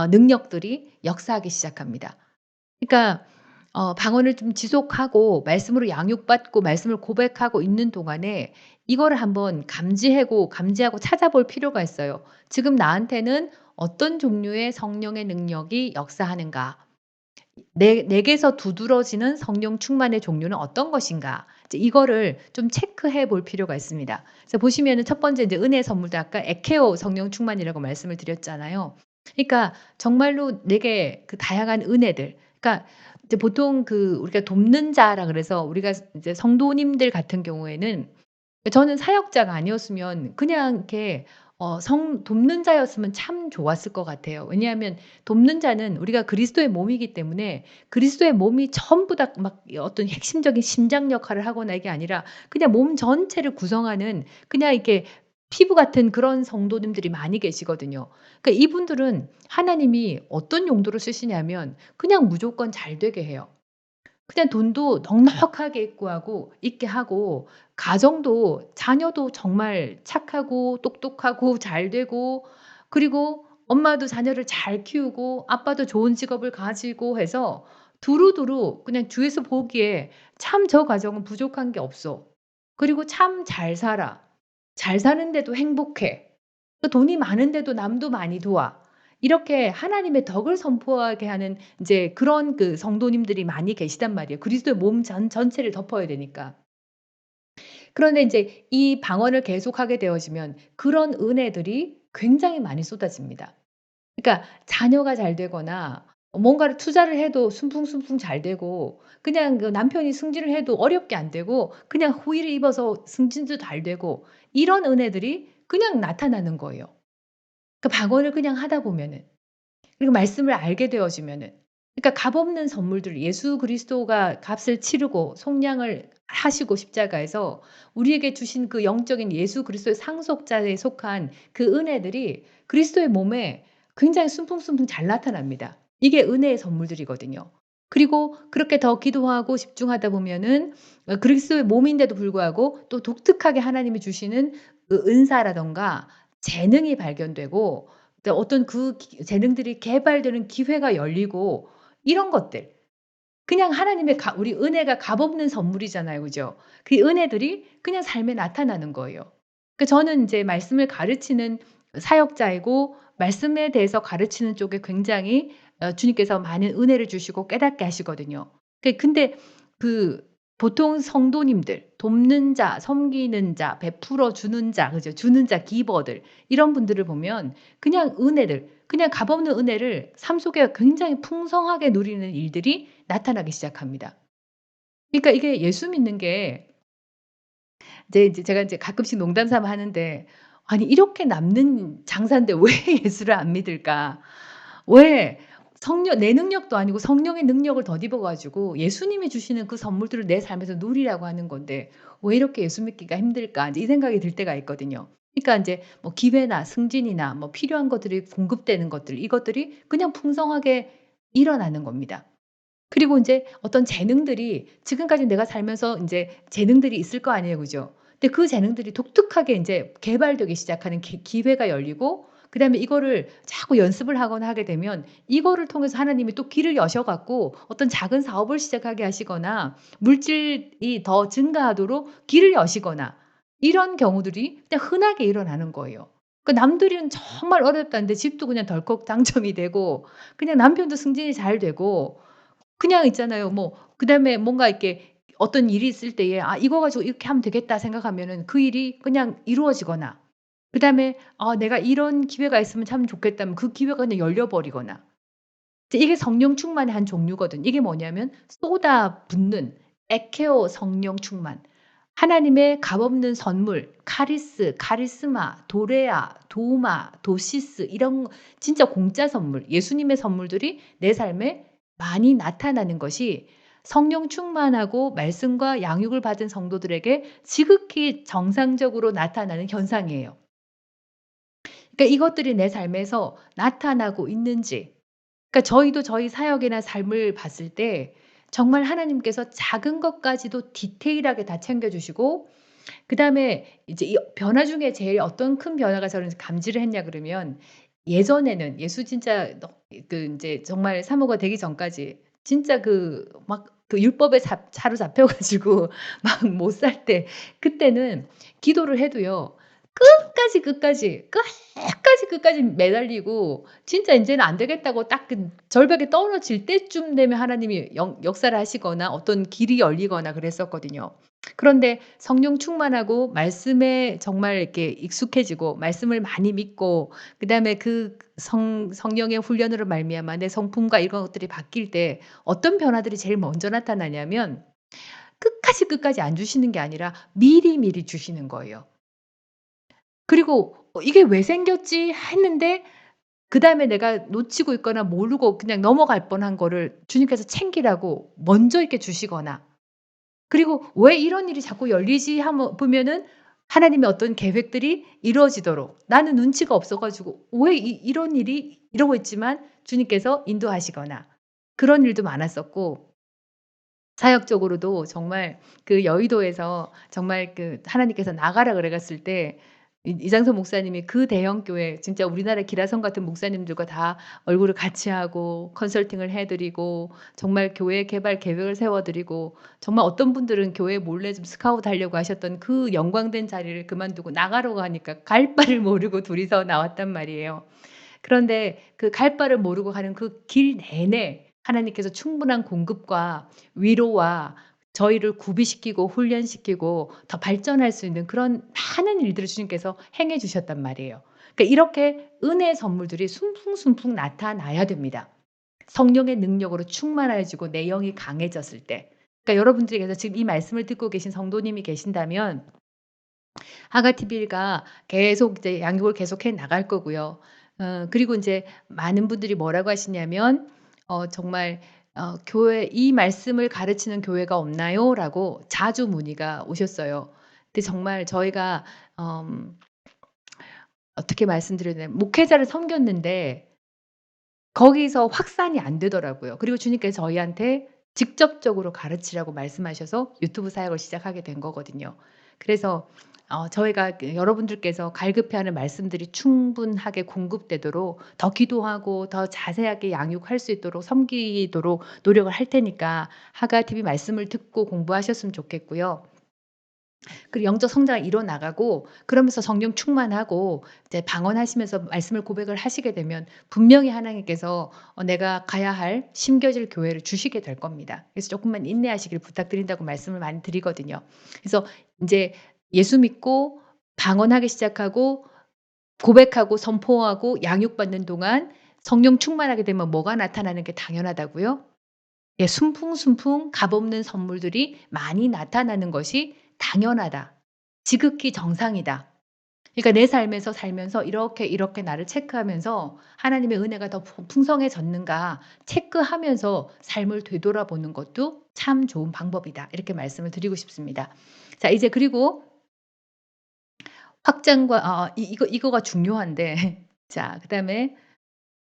능력들이 역사하기 시작합니다. 그러니까 방언을 좀 지속하고 말씀으로 양육받고 말씀을 고백하고 있는 동안에 이거를 한번 감지하고 찾아볼 필요가 있어요. 지금 나한테는 어떤 종류의 성령의 능력이 역사하는가? 내게서 두드러지는 성령 충만의 종류는 어떤 것인가? 이제 이거를 좀 체크해 볼 필요가 있습니다. 그래서 보시면은 첫 번째 이제 은혜 선물도 아까 에케오 성령 충만이라고 말씀을 드렸잖아요. 그러니까 정말로 내게 그 다양한 은혜들, 그러니까 이제 보통 그 우리가 돕는 자라 그래서 우리가 이제 성도님들 같은 경우에는, 저는 사역자가 아니었으면 그냥 이렇게 성 돕는 자였으면 참 좋았을 것 같아요. 왜냐하면 돕는 자는 우리가 그리스도의 몸이기 때문에 그리스도의 몸이 전부 다 막 어떤 핵심적인 심장 역할을 하거나 이게 아니라 그냥 몸 전체를 구성하는 그냥 이렇게 피부 같은 그런 성도님들이 많이 계시거든요. 그러니까 이분들은 하나님이 어떤 용도로 쓰시냐면 그냥 무조건 잘 되게 해요. 그냥 돈도 넉넉하게 구하고 있게 하고, 가정도 자녀도 정말 착하고 똑똑하고 잘 되고, 그리고 엄마도 자녀를 잘 키우고 아빠도 좋은 직업을 가지고 해서 두루두루 그냥 주위에서 보기에 '참 저 가정은 부족한 게 없어. 그리고 참 잘 살아. 잘 사는데도 행복해. 또 돈이 많은데도 남도 많이 도와.' 이렇게 하나님의 덕을 선포하게 하는 인제 그런 그 성도님들이 많이 계시단 말이에요. 그리스도의 몸 전체를 덮어야 되니까. 그런데 인제 이 방언을 계속하게 되어지면 그런 은혜들이 굉장히 많이 쏟아집니다. 그러니까 자녀가 잘 되거나 뭔가를 투자를 해도 순풍순풍 잘 되고, 그냥 그 남편이 승진을 해도 어렵게 안 되고 그냥 후일을 입어서 승진도 잘 되고, 이런 은혜들이 그냥 나타나는 거예요. 그 방언을 그냥 하다 보면은. 그리고 말씀을 알게 되어지면은. 그러니까 값없는 선물들, 예수 그리스도가 값을 치르고 속량을 하시고 십자가에서 우리에게 주신 그 영적인 예수 그리스도의 상속자에 속한 그 은혜들이 그리스도의 몸에 굉장히 순풍순풍 잘 나타납니다. 이게 은혜의 선물들이거든요. 그리고 그렇게 더 기도하고 집중하다 보면은 그리스도의 몸인데도 불구하고 또 독특하게 하나님이 주시는 그 은사라든가 재능이 발견되고, 어떤 그 재능들이 개발되는 기회가 열리고, 이런 것들. 그냥 하나님의 우리 은혜가 값없는 선물이잖아요. 그죠? 그 은혜들이 그냥 삶에 나타나는 거예요. 저는 인제 말씀을 가르치는 사역자이고 말씀에 대해서 가르치는 쪽에 굉장히 주님께서 많은 은혜를 주시고 깨닫게 하시거든요. 근데 그 보통 성도님들, 돕는 자, 섬기는 자, 베풀어 주는 자, 그죠? 주는 자, 기버들, 이런 분들을 보면 그냥 은혜들, 그냥 값없는 은혜를 삶 속에 굉장히 풍성하게 누리는 일들이 나타나기 시작합니다. 그러니까 이게 예수 믿는 게 이제 제가 인제 가끔씩 농담 삼아 하는데, '아니 이렇게 남는 장사인데 왜 예수를 안 믿을까? 왜 성령 내 능력도 아니고 성령의 능력을 덧입어 가지고 예수님이 주시는 그 선물들을 내 삶에서 누리라고 하는 건데 왜 이렇게 예수 믿기가 힘들까?' 인제 이 생각이 들 때가 있거든요. 그러니까 인제 뭐 기회나 승진이나 뭐 필요한 것들이 공급되는 것들, 이것들이 그냥 풍성하게 일어나는 겁니다. 그리고 인제 어떤 재능들이 지금까지 내가 살면서 인제 재능들이 있을 거 아니에요. 그죠? 근데 그 재능들이 독특하게 인제 개발되기 시작하는 기회가 열리고, 그다음에 이거를 자꾸 연습을 하거나 하게 되면 이거를 통해서 하나님이 또 길을 여셔 갖고 어떤 작은 사업을 시작하게 하시거나 물질이 더 증가하도록 길을 여시거나, 이런 경우들이 그냥 흔하게 일어나는 거예요. 남들은 정말 어렵다는데 집도 그냥 덜컥 당첨이 되고 그냥 남편도 승진이 잘 되고 그냥 있잖아요. 뭐 그다음에 뭔가 이렇게 어떤 일이 있을 때에 '아 이거 가지고 이렇게 하면 되겠다.' 생각하면은 그 일이 그냥 이루어지거나 그다음에 '아 내가 이런 기회가 있으면 참 좋겠다.'면 그 기회가 그냥 열려 버리거나 이제 이게 성령 충만의 한 종류거든. 이게 뭐냐면 쏟아붓는 에케오 성령 충만. 하나님의 값없는 선물, 카리스, 카리스마, 도레아, 도마, 도시스 이런 진짜 공짜 선물, 예수님의 선물들이 내 삶에 많이 나타나는 것이 성령 충만하고 말씀과 양육을 받은 성도들에게 지극히 정상적으로 나타나는 현상이에요. 그러니까 이것들이 내 삶에서 나타나고 있는지 그러니까 저희도 저희 사역이나 삶을 봤을 때 정말 하나님께서 작은 것까지도 디테일하게 다 챙겨 주시고 그다음에 이제 이 변화 중에 제일 어떤 큰 변화가 저는 감지를 했냐 그러면 예전에는 예수 진짜 그 인제 정말 사모가 되기 전까지 진짜 그 막 그 율법에 사로잡혀 가지고 막 못 살 때 그때는 기도를 해도요. 끝까지 매달리고 진짜 인제는 안 되겠다고 딱 그 절벽에 떨어질 때쯤 되면 하나님이 역사를 하시거나 어떤 길이 열리거나 그랬었거든요. 그런데 성령 충만하고 말씀에 정말 이렇게 익숙해지고 말씀을 많이 믿고 그다음에 그 성령의 훈련으로 말미암아 내 성품과 이런 것들이 바뀔 때 어떤 변화들이 제일 먼저 나타나냐면 끝까지 안 주시는 게 아니라 미리미리 주시는 거예요. 그리고 '이게 왜 생겼지?' 했는데 그다음에 내가 놓치고 있거나 모르고 그냥 넘어갈 뻔한 거를 주님께서 챙기라고 먼저 이렇게 주시거나 그리고 '왜 이런 일이 자꾸 열리지?' 하면 보면은 하나님의 어떤 계획들이 이루어지도록 나는 눈치가 없어 가지고 '왜 이런 일이?' 이러고 있지만 주님께서 인도하시거나 그런 일도 많았었고 사역적으로도 정말 그 여의도에서 정말 그 하나님께서 나가라 그래 갔을 때 이장섭 목사님이 그 대형 교회 진짜 우리나라 기라성 같은 목사님들과 다 얼굴을 같이 하고 컨설팅을 해 드리고 정말 교회 개발 계획을 세워 드리고 정말 어떤 분들은 교회 몰래 좀 스카웃하려고 하셨던 그 영광된 자리를 그만두고 나가라고 하니까 갈 바를 모르고 둘이서 나왔단 말이에요. 그런데 그 갈 바를 모르고 가는 그 길 내내 하나님께서 충분한 공급과 위로와 저희를 구비시키고 훈련시키고 더 발전할 수 있는 그런 많은 일들을 주님께서 행해 주셨단 말이에요. 그러니까 이렇게 은혜의 선물들이 순풍순풍 나타나야 됩니다. 성령의 능력으로 충만해지고 내 영이 강해졌을 때. 그러니까 여러분들께서 지금 이 말씀을 듣고 계신 성도님이 계신다면 하가TV가 계속 이제 양육을 계속해 나갈 거고요. 그리고 인제 많은 분들이 뭐라고 하시냐면 정말 "교회 이 말씀을 가르치는 교회가 없나요?"라고 자주 문의가 오셨어요. 근데 정말 저희가 어떻게 말씀드려야 되나 목회자를 섬겼는데 거기서 확산이 안 되더라고요. 그리고 주님께서 저희한테 직접적으로 가르치라고 말씀하셔서 유튜브 사역을 시작하게 된 거거든요. 그래서 저희가 그 여러분들께서 갈급해하는 말씀들이 충분하게 공급되도록 더 기도하고 더 자세하게 양육할 수 있도록 섬기도록 노력을 할 테니까 하가 TV 말씀을 듣고 공부하셨으면 좋겠고요. 그리고 영적 성장을 이뤄 나가고 그러면서 성령 충만하고 이제 방언하시면서 말씀을 고백을 하시게 되면 분명히 하나님께서 내가 가야 할 심겨질 교회를 주시게 될 겁니다. 그래서 조금만 인내하시길 부탁드린다고 말씀을 많이 드리거든요. 그래서 인제 예수 믿고 방언하기 시작하고 고백하고 선포하고 양육받는 동안 성령 충만하게 되면 뭐가 나타나는 게 당연하다고요? 예 순풍순풍 값없는 선물들이 많이 나타나는 것이 당연하다. 지극히 정상이다. 그러니까 내 삶에서 살면서 이렇게 나를 체크하면서 '하나님의 은혜가 더 풍성해졌는가.' 체크하면서 삶을 되돌아보는 것도 참 좋은 방법이다. 이렇게 말씀을 드리고 싶습니다. 자 이제 그리고 확장과 이거가 중요한데 자 그다음에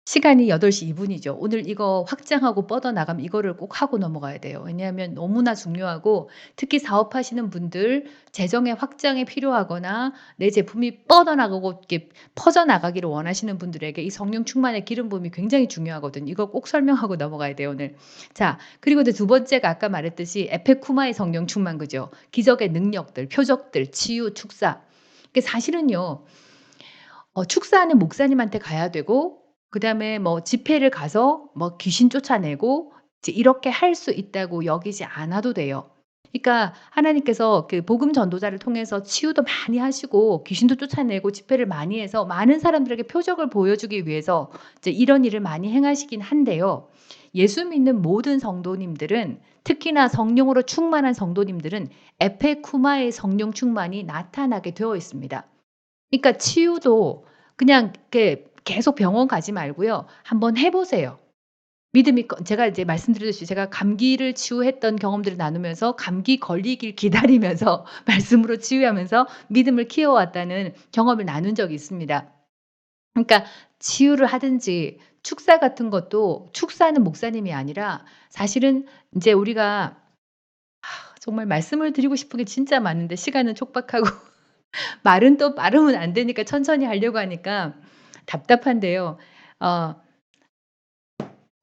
시간이 8시 2 분이죠. 오늘 이거 확장하고 뻗어나가면 이거를 꼭 하고 넘어가야 돼요. 왜냐하면 너무나 중요하고 특히 사업하시는 분들 재정의 확장이 필요하거나 내 제품이 뻗어나가고 이렇게 퍼져나가기를 원하시는 분들에게 이 성령 충만의 기름 부음이 굉장히 중요하거든요. 이거 꼭 설명하고 넘어가야 돼요, 오늘. 자, 그리고 이제 두 번째가 아까 말했듯이 에페쿠마의 성령 충만 그죠? 기적의 능력들, 표적들, 치유, 축사. 이게 사실은요. 축사하는 목사님한테 가야 되고 그다음에 뭐 집회를 가서 뭐 귀신 쫓아내고 이제 이렇게 할 수 있다고 여기지 않아도 돼요. 그러니까 하나님께서 그 복음 전도자를 통해서 치유도 많이 하시고 귀신도 쫓아내고 집회를 많이 해서 많은 사람들에게 표적을 보여주기 위해서 이제 이런 일을 많이 행하시긴 한데요. 예수 믿는 모든 성도님들은 특히나 성령으로 충만한 성도님들은 에페쿠마의 성령 충만이 나타나게 되어 있습니다. 그러니까 치유도 그냥 이렇게 계속 병원 가지 말고요. 한번 해 보세요. 믿음이 제가 이제 말씀드렸듯이 제가 감기를 치유했던 경험들을 나누면서 감기 걸리길 기다리면서 말씀으로 치유하면서 믿음을 키워왔다는 경험을 나눈 적이 있습니다. 그러니까 치유를 하든지 축사 같은 것도 축사는 목사님이 아니라 사실은 인제 우리가 정말 말씀을 드리고 싶은 게 진짜 많은데 시간은 촉박하고 말은 또 빠르면 안 되니까 천천히 하려고 하니까 답답한데요. 어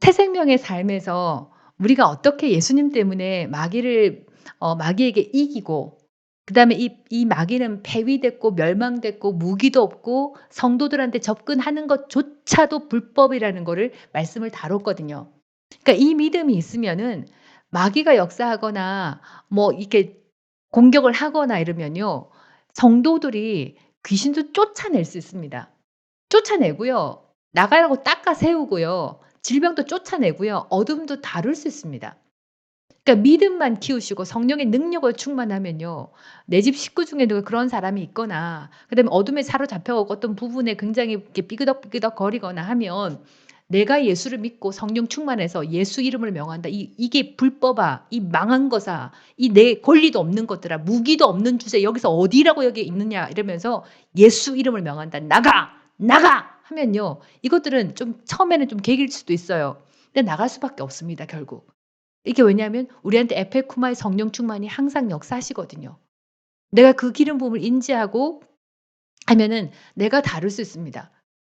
새 생명의 삶에서 우리가 어떻게 예수님 때문에 마귀에게 이기고 그다음에 이 마귀는 폐위됐고 멸망됐고 무기도 없고 성도들한테 접근하는 것조차도 불법이라는 거를 말씀을 다뤘거든요. 그러니까 이 믿음이 있으면은 마귀가 역사하거나 뭐 이렇게 공격을 하거나 이러면요. 성도들이 귀신도 쫓아낼 수 있습니다. 쫓아내고요. 나가라고 닦아 세우고요. 질병도 쫓아내고요. 어둠도 다룰 수 있습니다. 그러니까 믿음만 키우시고 성령의 능력을 충만하면요. 내 집 식구 중에도 그런 사람이 있거나 그다음에 어둠에 사로잡혀 갖고 어떤 부분에 굉장히 이렇게 삐그덕삐그덕 거리거나 하면 "내가 예수를 믿고 성령 충만해서 예수 이름을 명한다. 이게 불법아. 이 망한 것아. 이 내 권리도 없는 것들아. 무기도 없는 주제 여기서 어디라고 여기에 있느냐." 이러면서 "예수 이름을 명한다. 나가! 나가!" 하면요. 이것들은 좀 처음에는 좀 개길 수도 있어요. 근데 나갈 수밖에 없습니다 결국. 이게 왜냐하면 우리한테 에페쿠마의 성령 충만이 항상 역사하시거든요. 내가 그 기름 부음을 인지하고 하면은 내가 다룰 수 있습니다.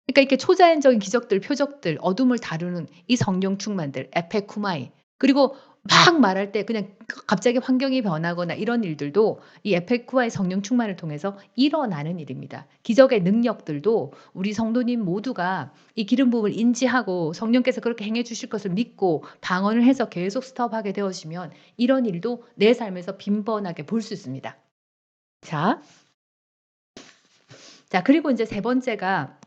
그러니까 이렇게 초자연적인 기적들, 표적들, 어둠을 다루는 이 성령 충만들 에페쿠마이 그리고 막 말할 때 그냥 갑자기 환경이 변하거나 이런 일들도 이 에페쿠마의 성령 충만을 통해서 일어나는 일입니다. 기적의 능력들도 우리 성도님 모두가 이 기름 부음을 인지하고 성령께서 그렇게 행해 주실 것을 믿고 방언을 해서 계속 스톱하게 되어지면 이런 일도 내 삶에서 빈번하게 볼 수 있습니다. 자, 그리고 인제 세 번째가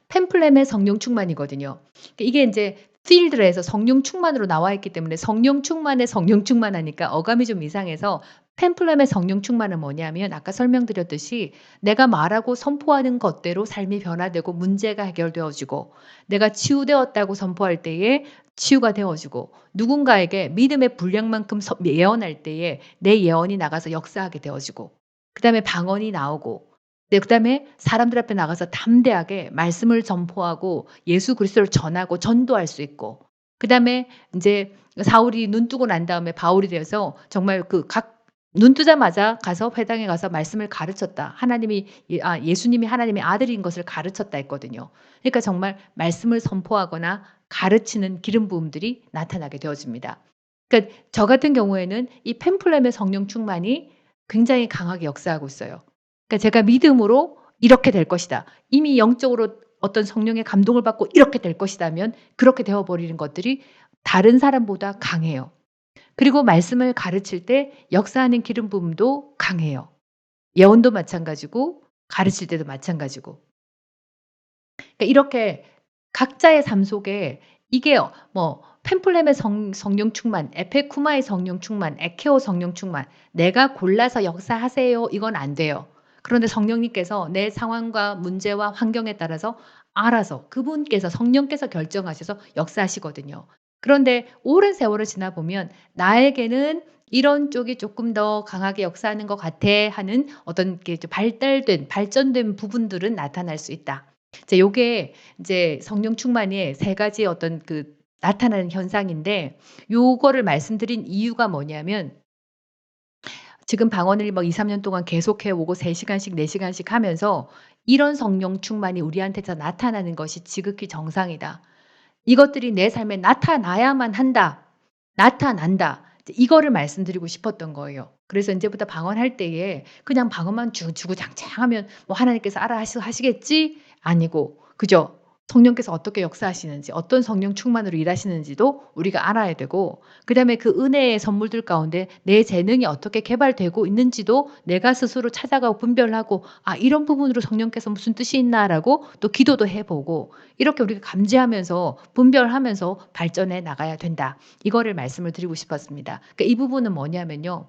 팸플렘의 성령 충만이거든요. 이게 인제 필드에서 성령 충만으로 나와 있기 때문에 성령 충만에 성령 충만하니까 어감이 좀 이상해서 팸플렘의 성령 충만은 뭐냐면 아까 설명드렸듯이 내가 말하고 선포하는 것대로 삶이 변화되고 문제가 해결되어지고 내가 치유되었다고 선포할 때에 치유가 되어지고 누군가에게 믿음의 분량만큼 예언할 때에 내 예언이 나가서 역사하게 되어지고 그다음에 방언이 나오고 네 그다음에 사람들 앞에 나가서 담대하게 말씀을 전포하고 예수 그리스도를 전하고 전도할 수 있고 그다음에 인제 사울이 눈 뜨고 난 다음에 바울이 돼서 정말 눈 뜨자마자 가서 회당에 가서 말씀을 가르쳤다. 예수님이 하나님의 아들인 것을 가르쳤다 했거든요. 그러니까 정말 말씀을 선포하거나 가르치는 기름 부음들이 나타나게 되어집니다. 그러니까 저 같은 경우에는 이 팸플렘의 성령 충만이 굉장히 강하게 역사하고 있어요. 그러니까 제가 믿음으로 '이렇게 될 것이다.' 이미 영적으로 어떤 성령의 감동을 받고 '이렇게 될 것이다.'면 그렇게 되어 버리는 것들이 다른 사람보다 강해요. 그리고 말씀을 가르칠 때 역사하는 기름 부음도 강해요. 예언도 마찬가지고 가르칠 때도 마찬가지고. 그러니까 이렇게 각자의 삶 속에 이게 뭐 팸플렘의 성령 충만, 에페쿠마의 성령 충만, 에케오 성령 충만 내가 골라서 역사하세요 이건 안 돼요. 그런데 성령님께서 내 상황과 문제와 환경에 따라서 알아서 그분께서 성령께서 결정하셔서 역사하시거든요. 그런데 오랜 세월을 지나 보면 나에게는 이런 쪽이 조금 더 강하게 역사하는 것 같아 하는 어떤 게 발전된 부분들은 나타날 수 있다. 이제 요게 이제 성령 충만의 세 가지 어떤 나타나는 현상인데 요거를 말씀드린 이유가 뭐냐면 지금 방언을 뭐 2-3년 동안 계속해 오고 3 시간씩 4 시간씩 하면서 이런 성령 충만이 우리한테서 나타나는 것이 지극히 정상이다. 이것들이 내 삶에 나타나야만 한다. 나타난다. 이제 이거를 말씀드리고 싶었던 거예요. 그래서 인제부터 방언할 때에 그냥 방언만 주구장창 하면 뭐 '하나님께서 알아 하시겠지?' 아니고 그죠? 성령께서 어떻게 역사하시는지, 어떤 성령 충만으로 일하시는지도 우리가 알아야 되고, 그다음에 그 은혜의 선물들 가운데 내 재능이 어떻게 개발되고 있는지도 내가 스스로 찾아가고 분별하고, '아 이런 부분으로 성령께서 무슨 뜻이 있나.'라고 또 기도도 해 보고, 이렇게 우리가 감지하면서 분별하면서 발전해 나가야 된다. 이거를 말씀을 드리고 싶었습니다. 그러니까 이 부분은 뭐냐면요.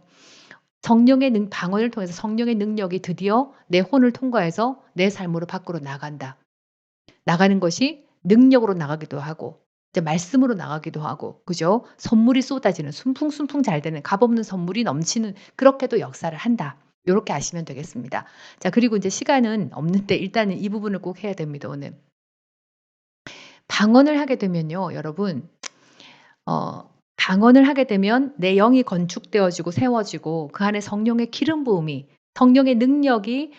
성령의 방언을 통해서 성령의 능력이 드디어 내 혼을 통과해서 내 삶으로 밖으로 나간다. 나가는 것이 능력으로 나가기도 하고 이제 말씀으로 나가기도 하고, 그죠? 선물이 쏟아지는 순풍순풍 잘 되는 값없는 선물이 넘치는, 그렇게도 역사를 한다. 요렇게 아시면 되겠습니다. 자, 그리고 이제 시간은 없는데 일단은 이 부분을 꼭 해야 됩니다, 오늘. 방언을 하게 되면요, 여러분, 방언을 하게 되면 내 영이 건축되어지고 세워지고 그 안에 성령의 기름 부음이, 성령의 능력이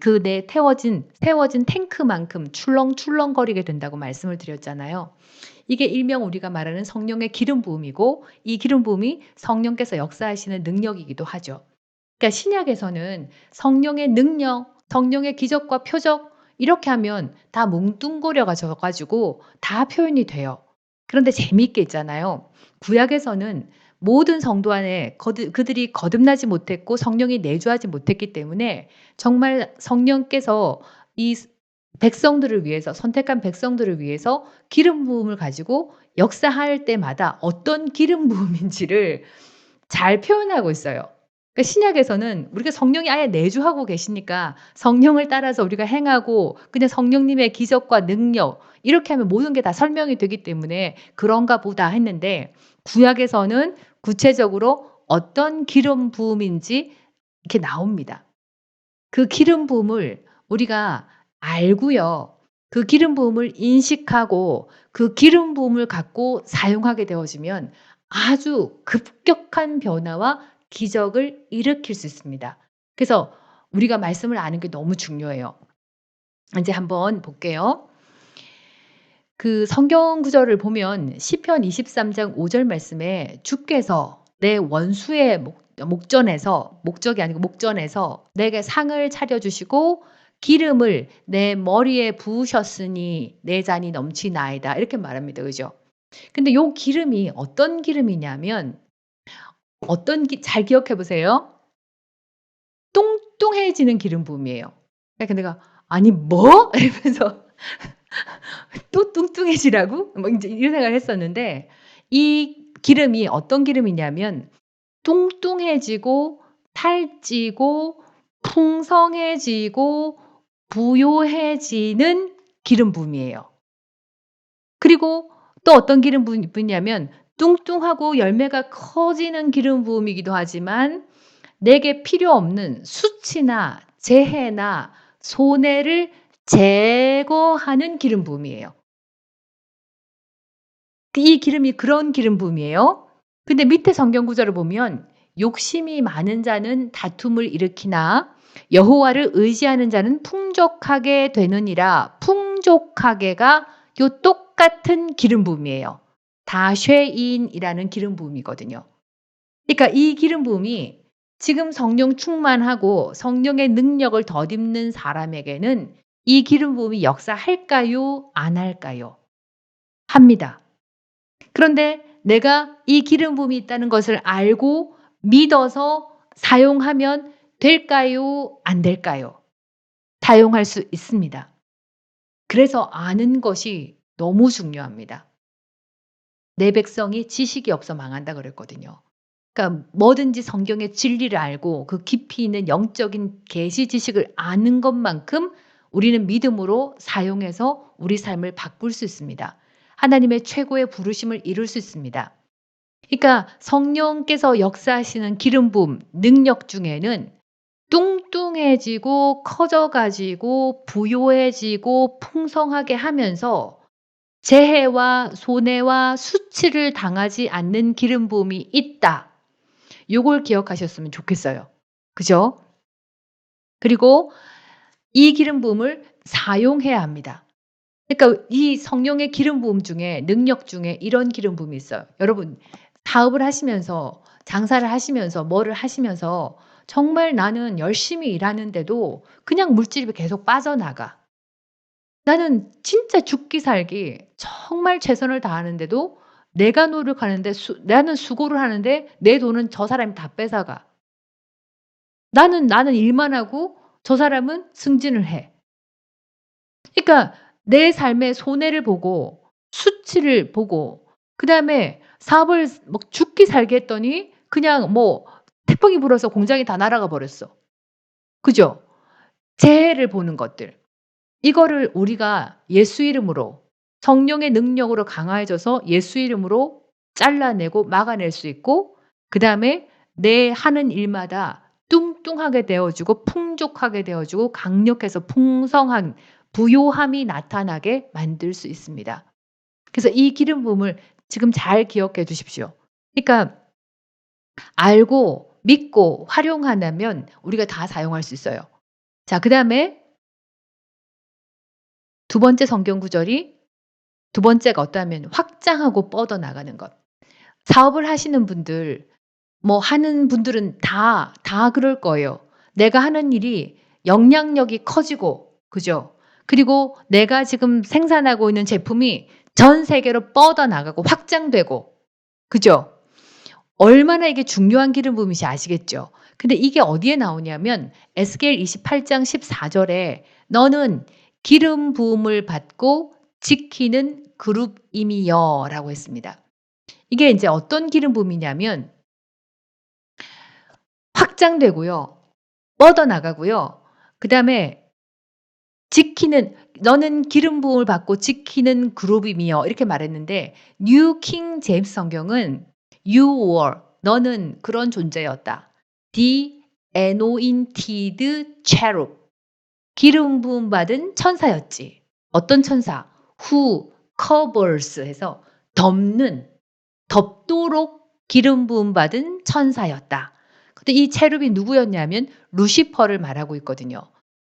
그 내 세워진 탱크만큼 출렁출렁거리게 된다고 말씀을 드렸잖아요. 이게 일명 우리가 말하는 성령의 기름 부음이고, 이 기름 부음이 성령께서 역사하시는 능력이기도 하죠. 그러니까 신약에서는 성령의 능력, 성령의 기적과 표적 이렇게 하면 다 뭉뚱그려 가지고 다 표현이 돼요. 그런데 재미있게 있잖아요. 구약에서는 모든 성도 안에 그들이 거듭나지 못했고 성령이 내주하지 못했기 때문에 정말 성령께서 이 백성들을 위해서, 선택한 백성들을 위해서 기름 부음을 가지고 역사할 때마다 어떤 기름 부음인지를 잘 표현하고 있어요. 그러니까 신약에서는 우리가 성령이 아예 내주하고 계시니까 성령을 따라서 우리가 행하고 그냥 성령님의 기적과 능력 이렇게 하면 모든 게 다 설명이 되기 때문에 그런가 보다 했는데, 구약에서는 구체적으로 어떤 기름 부음인지 이렇게 나옵니다. 그 기름 부음을 우리가 알고요. 그 기름 부음을 인식하고 그 기름 부음을 갖고 사용하게 되어지면 아주 급격한 변화와 기적을 일으킬 수 있습니다. 그래서 우리가 말씀을 아는 게 너무 중요해요. 인제 한번 볼게요. 그 성경 구절을 보면 시편 23장 5절 말씀에 주께서 내 원수의 목전에서, 목적이 아니고 목전에서 내게 상을 차려 주시고 기름을 내 머리에 부으셨으니 내 잔이 넘치나이다. 이렇게 말합니다. 그죠? 근데 요 기름이 어떤 기름이냐면, 잘 기억해 보세요. 뚱뚱해지는 기름 부음이에요. 그러니까 내가 '아니 뭐?' 이러면서 또 뚱뚱해지라고? 뭐 인제 이런 생각을 했었는데, 이 기름이 어떤 기름이냐면 뚱뚱해지고 살찌고 풍성해지고 부요해지는 기름 부음이에요. 그리고 또 어떤 기름 부음이냐면 뚱뚱하고 열매가 커지는 기름 부음이기도 하지만 내게 필요 없는 수치나 재해나 손해를 제거하는 기름 부음이에요. 이 기름이 그런 기름 부음이에요. 근데 밑에 성경 구절을 보면 욕심이 많은 자는 다툼을 일으키나 여호와를 의지하는 자는 풍족하게 되느니라. 풍족하게가 요 똑같은 기름 부음이에요. 다쉐인이라는 기름 부음이거든요. 그러니까 이 기름 부음이 지금 성령 충만하고 성령의 능력을 덧입는 사람에게는 이 기름 부음이 역사할까요? 안 할까요? 합니다. 그런데 내가 이 기름 부음이 있다는 것을 알고 믿어서 사용하면 될까요? 안 될까요? 사용할 수 있습니다. 그래서 아는 것이 너무 중요합니다. "내 백성이 지식이 없어 망한다." 그랬거든요. 그러니까 뭐든지 성경의 진리를 알고 그 깊이 있는 영적인 계시 지식을 아는 것만큼 우리는 믿음으로 사용해서 우리 삶을 바꿀 수 있습니다. 하나님의 최고의 부르심을 이룰 수 있습니다. 그러니까 성령께서 역사하시는 기름 부음 능력 중에는 뚱뚱해지고 커져 가지고 부요해지고 풍성하게 하면서 재해와 손해와 수치를 당하지 않는 기름 부음이 있다. 요걸 기억하셨으면 좋겠어요. 그죠? 그리고 이 기름 부음을 사용해야 합니다. 그러니까 이 성령의 기름 부음 중에, 능력 중에 이런 기름 부음이 있어요. 여러분, 사업을 하시면서 장사를 하시면서 뭐를 하시면서 정말 나는 열심히 일하는데도 그냥 물질이 계속 빠져나가. 나는 진짜 죽기 살기 정말 최선을 다하는데도 내가 노력하는데 나는 수고를 하는데 내 돈은 저 사람이 다 뺏어가. 나는 일만 하고 저 사람은 승진을 해. 그러니까 내 삶의 손해를 보고 수치를 보고 그다음에 사업을 막 죽기 살기 했더니 그냥 뭐 태풍이 불어서 공장이 다 날아가 버렸어. 그죠? 재해를 보는 것들. 이거를 우리가 예수 이름으로 성령의 능력으로 강화해져서 예수 이름으로 잘라내고 막아낼 수 있고 그다음에 내 하는 일마다 뚱뚱하게 되어지고 풍족하게 되어지고 강력해서 풍성한 부요함이 나타나게 만들 수 있습니다. 그래서 이 기름 부음을 지금 잘 기억해 두십시오. 그러니까 알고 믿고 활용한다면 우리가 다 사용할 수 있어요. 자, 그다음에 두 번째 성경 구절이 두 번째가 어떠하면 확장하고 뻗어나가는 것. 사업을 하시는 분들 뭐 하는 분들은 다 그럴 거예요. 내가 하는 일이 영향력이 커지고 그죠? 그리고 내가 지금 생산하고 있는 제품이 전 세계로 뻗어나가고 확장되고 그죠? 얼마나 이게 중요한 기름 부음인지 아시겠죠? 근데 이게 어디에 나오냐면 에스겔 28장 14절에 너는 기름 부음을 받고 지키는 그룹임이여라고 했습니다. 이게 이제 어떤 기름 부음이냐면 확장되고요. 뻗어나가고요. 그다음에 지키는 너는 기름 부음을 받고 지키는 그룹이며 이렇게 말했는데 뉴 킹 제임스 성경은 you were 너는 그런 존재였다. The anointed cherub 기름 부음 받은 천사였지. 어떤 천사? who covers 해서 덮는 덮도록 기름 부음 받은 천사였다. 근데 이 체룹이 누구였냐면 루시퍼를 말하고 있거든요.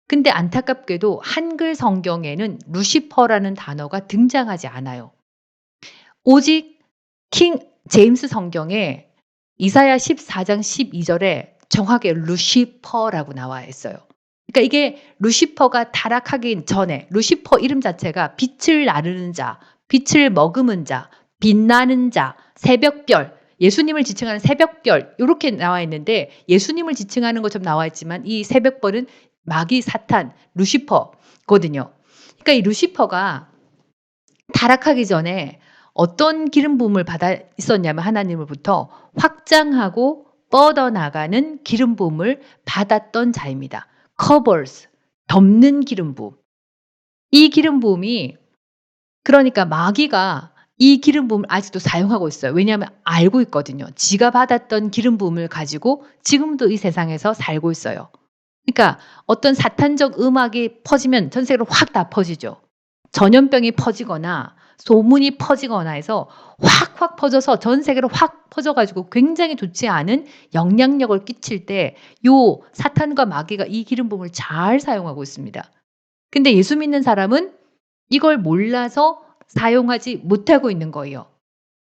근데 안타깝게도 한글 성경에는 루시퍼라는 단어가 등장하지 않아요. 오직 킹 제임스 성경에 이사야 14장 12절에 정확하게 루시퍼라고 나와 있어요. 그러니까 이게 루시퍼가 타락하기 전에 루시퍼 이름 자체가 빛을 나르는 자, 빛을 머금은 자, 빛나는 자, 새벽별, 예수님을 지칭하는 새벽별 이렇게 나와 있는데 예수님을 지칭하는 것처럼 나와 있지만 이 새벽별은 마귀 사탄 루시퍼거든요. 그러니까 이 루시퍼가 타락하기 전에 어떤 기름 부음을 받아 있었냐면 하나님으로부터 확장하고 뻗어나가는 기름 부음을 받았던 자입니다. covers 덮는 기름 부음. 이 기름 부음이 그러니까 마귀가 이 기름 부음을 아직도 사용하고 있어요. 왜냐하면 알고 있거든요. 지가 받았던 기름 부음을 가지고 지금도 이 세상에서 살고 있어요. 그러니까 어떤 사탄적 음악이 퍼지면 전 세계로 확 다 퍼지죠. 전염병이 퍼지거나 소문이 퍼지거나 해서 확 퍼져서 전 세계로 확 퍼져 가지고 굉장히 좋지 않은 영향력을 끼칠 때 요 사탄과 마귀가 이 기름 부음을 잘 사용하고 있습니다. 근데 예수 믿는 사람은 이걸 몰라서 사용하지 못하고 있는 거예요.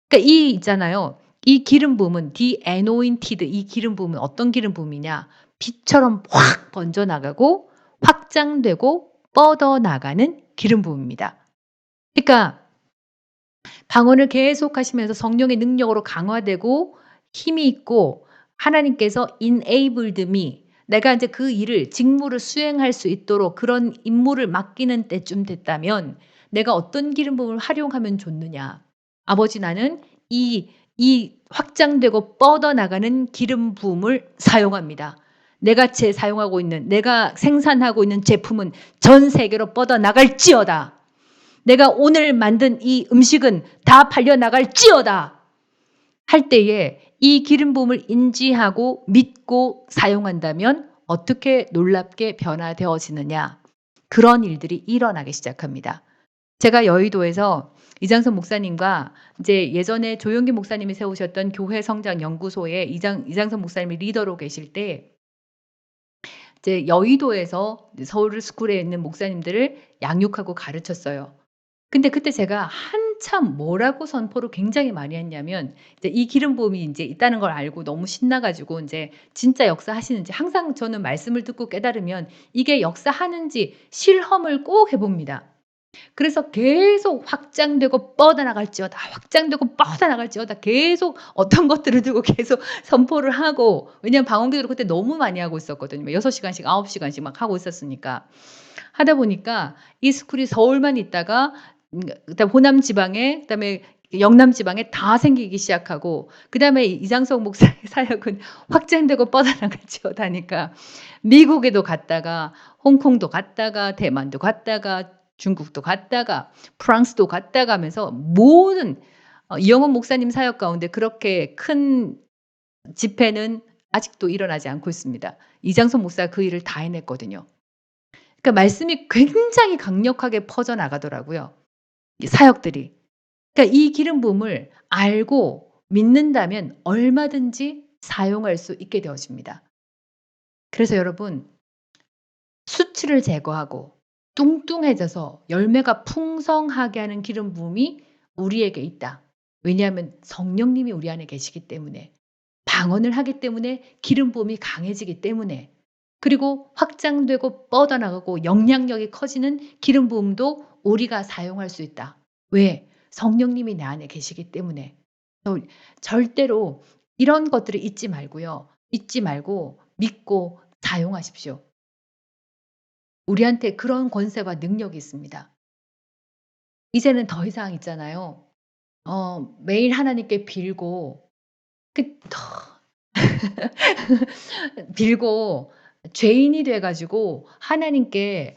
그러니까 이 있잖아요. 이 기름 부음은 the anointed 이 기름 부음은 어떤 기름 부음이냐? 빛처럼 확 번져 나가고 확장되고 뻗어 나가는 기름 부음입니다. 그러니까 방언을 계속 하시면서 성령의 능력으로 강화되고 힘이 있고 하나님께서 enabled me 내가 이제 그 일을 직무를 수행할 수 있도록 그런 임무를 맡기는 때쯤 됐다면 내가 어떤 기름 부음을 활용하면 좋느냐. 아버지 나는 이 확장되고 뻗어나가는 기름 부음을 사용합니다. 내가 사용하고 있는 내가 생산하고 있는 제품은 전 세계로 뻗어나갈지어다. 내가 오늘 만든 이 음식은 다 팔려나갈지어다 할 때에 이 기름 부음을 인지하고 믿고 사용한다면 어떻게 놀랍게 변화되어지느냐. 그런 일들이 일어나기 시작합니다. 제가 여의도에서 이장선 목사님과 이제 예전에 조용기 목사님이 세우셨던 교회 성장 연구소에 이장선 목사님이 리더로 계실 때 이제 여의도에서 서울 스쿨에 있는 목사님들을 양육하고 가르쳤어요. 근데 그때 제가 한참 뭐라고 선포를 굉장히 많이 했냐면 이제 이 기름 부음이 인제 있다는 걸 알고 너무 신나 가지고 인제 진짜 역사하시는지 항상 저는 말씀을 듣고 깨달으면 이게 역사하는지 실험을 꼭 해 봅니다. 그래서 계속 확장되고 뻗어나갈지어다. 확장되고 뻗어나갈지어다. 계속 어떤 것들을 두고 계속 선포를 하고 왜냐하면 방언기도를 그때 너무 많이 하고 있었거든요. 6 시간씩 9 시간씩 막 하고 있었으니까. 하다 보니까 이 스쿨이 서울만 있다가 그다음 호남 지방에 그다음에 영남 지방에 다 생기기 시작하고 그다음에 이장석 목사의 사역은 확장되고 뻗어나갈지어다니까 미국에도 갔다가 홍콩도 갔다가 대만도 갔다가 중국도 갔다가 프랑스도 갔다가 하면서 모든 이영훈 목사님 사역 가운데 그렇게 큰 집회는 아직도 일어나지 않고 있습니다. 이장석 목사가 그 일을 다 해냈거든요. 그러니까 말씀이 굉장히 강력하게 퍼져나가더라고요, 이 사역들이. 그러니까 이 기름 부음을 알고 믿는다면 얼마든지 사용할 수 있게 되어집니다. 그래서 여러분 수치를 제거하고 뚱뚱해져서 열매가 풍성하게 하는 기름 부음이 우리에게 있다. 왜냐하면 성령님이 우리 안에 계시기 때문에 방언을 하기 때문에 기름 부음이 강해지기 때문에 그리고 확장되고 뻗어나가고 영향력이 커지는 기름 부음도 우리가 사용할 수 있다. 왜? 성령님이 내 안에 계시기 때문에. 절대로 이런 것들을 잊지 말고요. 잊지 말고 믿고 사용하십시오. 우리한테 그런 권세와 능력이 있습니다. 이제는 더 이상 있잖아요. 매일 하나님께 빌고 더 빌고 죄인이 돼 가지고 하나님께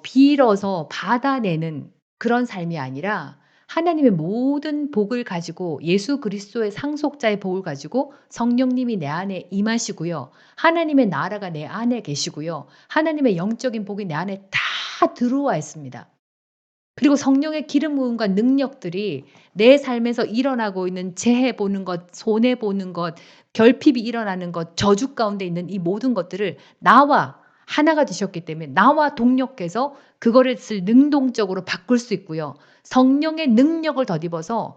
빌어서 받아내는 그런 삶이 아니라 하나님의 모든 복을 가지고 예수 그리스도의 상속자의 복을 가지고 성령님이 내 안에 임하시고요. 하나님의 나라가 내 안에 계시고요. 하나님의 영적인 복이 내 안에 다 들어와 있습니다. 그리고 성령의 기름 부음과 능력들이 내 삶에서 일어나고 있는 재해 보는 것, 손해 보는 것, 결핍이 일어나는 것, 저주 가운데 있는 이 모든 것들을 나와 하나가 되셨기 때문에 나와 동력해서 그거를 능동적으로 바꿀 수 있고요. 성령의 능력을 덧입어서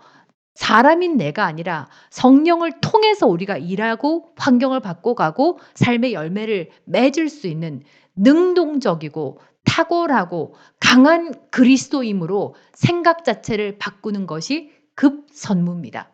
사람인 내가 아니라 성령을 통해서 우리가 일하고 환경을 바꿔가고 삶의 열매를 맺을 수 있는 능동적이고 탁월하고 강한 그리스도임으로 생각 자체를 바꾸는 것이 급선무입니다.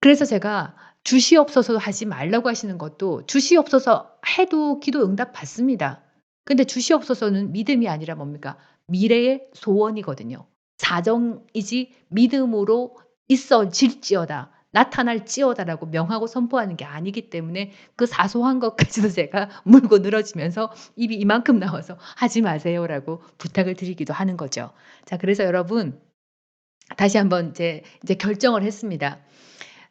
그래서 제가 주시옵소서 하지 말라고 하시는 것도 주시옵소서 해도 기도 응답 받습니다. 근데 주시옵소서는 믿음이 아니라 뭡니까? 미래의 소원이거든요. 사정이지 믿음으로 있어질지어다. 나타날지어다라고 명하고 선포하는 게 아니기 때문에 그 사소한 것까지도 제가 물고 늘어지면서 입이 이만큼 나와서 "하지 마세요."라고 부탁을 드리기도 하는 거죠. 자 그래서 여러분 다시 한번 이제 결정을 했습니다.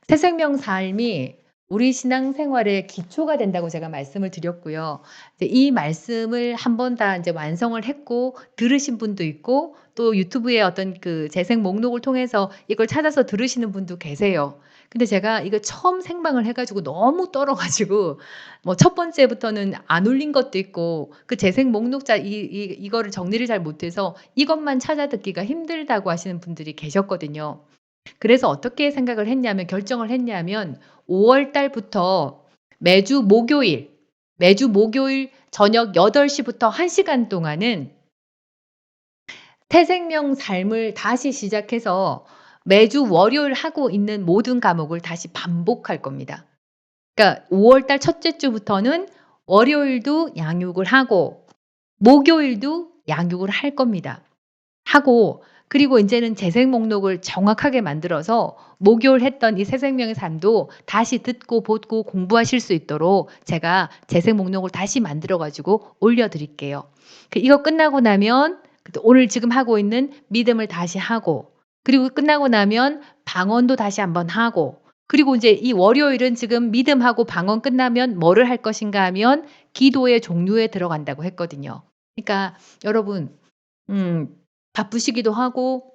새 생명 삶이 우리 신앙생활의 기초가 된다고 제가 말씀을 드렸고요. 이제 이 말씀을 한 번 다 인제 완성을 했고 들으신 분도 있고 또 유튜브에 어떤 그 재생 목록을 통해서 이걸 찾아서 들으시는 분도 계세요. 근데 제가 이거 처음 생방을 해 가지고 너무 떨어 가지고 뭐 첫 번째부터는 안 올린 것도 있고 그 재생 목록자 이거를 정리를 잘 못해서 이것만 찾아 듣기가 힘들다고 하시는 분들이 계셨거든요. 그래서 어떻게 생각을 했냐면 결정을 했냐면 5월 달부터 매주 목요일 저녁 8 시부터 1 시간 동안은 새생명 삶을 다시 시작해서 매주 월요일 하고 있는 모든 과목을 다시 반복할 겁니다. 그러니까 5월 달 첫째 주부터는 월요일도 양육을 하고 목요일도 양육을 할 겁니다. 하고 그리고 인제는 재생 목록을 정확하게 만들어서 목요일 했던 이 새 생명의 삶도 다시 듣고 보고 공부하실 수 있도록 제가 재생 목록을 다시 만들어 가지고 올려 드릴게요. 이거 끝나고 나면 오늘 지금 하고 있는 믿음을 다시 하고 그리고 끝나고 나면 방언도 다시 한번 하고 그리고 인제 이 월요일은 지금 믿음하고 방언 끝나면 뭐를 할 것인가 하면 기도의 종류에 들어간다고 했거든요. 그러니까 여러분 음 바쁘시기도 하고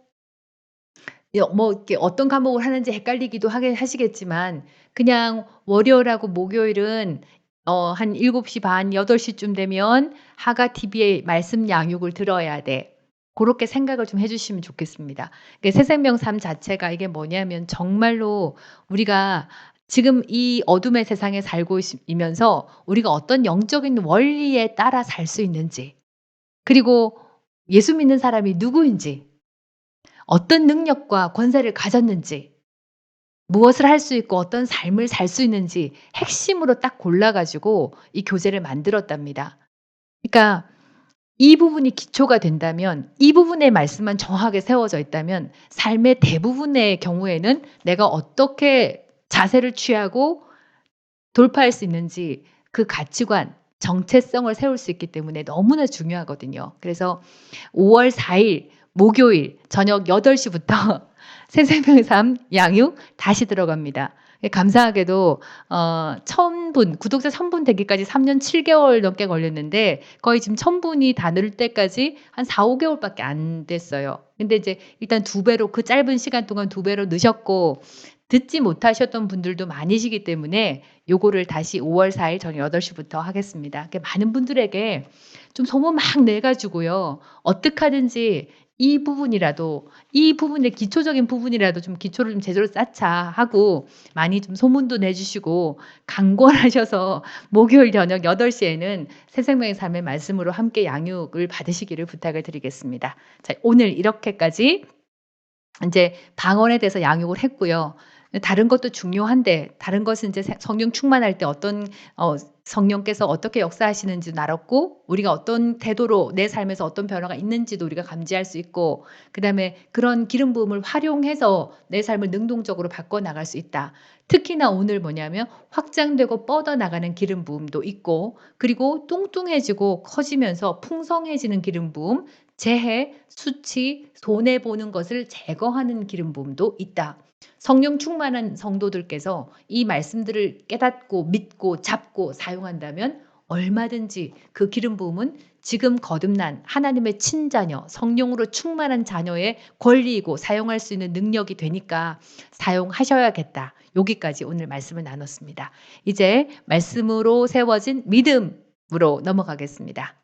뭐 이렇게 어떤 과목을 하는지 헷갈리기도 하게 하시겠지만 그냥 월요일하고 목요일은 한 7시 반 8 시쯤 되면 하가 TV의 말씀 양육을 들어야 돼. 고렇게 생각을 좀 해 주시면 좋겠습니다. 새 생명 삶 자체가 이게 뭐냐면 정말로 우리가 지금 이 어둠의 세상에 살고 이면서 우리가 어떤 영적인 원리에 따라 살 수 있는지 그리고 예수 믿는 사람이 누구인지, 어떤 능력과 권세를 가졌는지, 무엇을 할 수 있고 어떤 삶을 살 수 있는지 핵심으로 딱 골라 가지고 이 교재를 만들었답니다. 그러니까 이 부분이 기초가 된다면, 이 부분의 말씀만 정확하게 세워져 있다면 삶의 대부분의 경우에는 내가 어떻게 자세를 취하고 돌파할 수 있는지 그 가치관, 정체성을 세울 수 있기 때문에 너무나 중요하거든요. 그래서 5월 4일 목요일 저녁 8 시부터 새생명의 삶 양육 다시 들어갑니다. 예, 감사하게도 1,000 분, 구독자 1,000분 되기까지 3년 7 개월 넘게 걸렸는데 거의 지금 1,000 분이 다 늘 때까지 한 4-5 개월밖에 안 됐어요. 근데 이제 일단 2 배로, 그 짧은 시간 동안 2 배로 느셨고, 듣지 못하셨던 분들도 많으시기 때문에 요거를 다시 5월 4일 저녁 8 시부터 하겠습니다. 그러니까 많은 분들에게 좀 소문 막 내 가지고요, 어떡하든지 이 부분의 기초적인 부분이라도 좀 기초를 좀 제대로 쌓자 하고 많이 좀 소문도 내 주시고 강권하셔서 목요일 저녁 8 시에는 새 생명의 삶의 말씀으로 함께 양육을 받으시기를 부탁을 드리겠습니다. 자, 오늘 이렇게까지 인제 방언에 대해서 양육을 했고요. 다른 것도 중요한데, 다른 것은 인제 성령 충만할 때 어떤 성령께서 어떻게 역사하시는지도 알았고, 우리가 어떤 태도로 내 삶에서 어떤 변화가 있는지도 우리가 감지할 수 있고, 그다음에 그런 기름 부음을 활용해서 내 삶을 능동적으로 바꿔 나갈 수 있다. 특히나 오늘 뭐냐면 확장되고 뻗어나가는 기름 부음도 있고, 그리고 뚱뚱해지고 커지면서 풍성해지는 기름 부음, 재해, 수치, 손해 보는 것을 제거하는 기름 부음도 있다. 성령 충만한 성도들께서 이 말씀들을 깨닫고 믿고 잡고 사용한다면 얼마든지 그 기름 부음은 지금 거듭난 하나님의 친자녀, 성령으로 충만한 자녀의 권리이고 사용할 수 있는 능력이 되니까 사용하셔야겠다. 여기까지 오늘 말씀을 나눴습니다. 이제 말씀으로 세워진 믿음으로 넘어가겠습니다.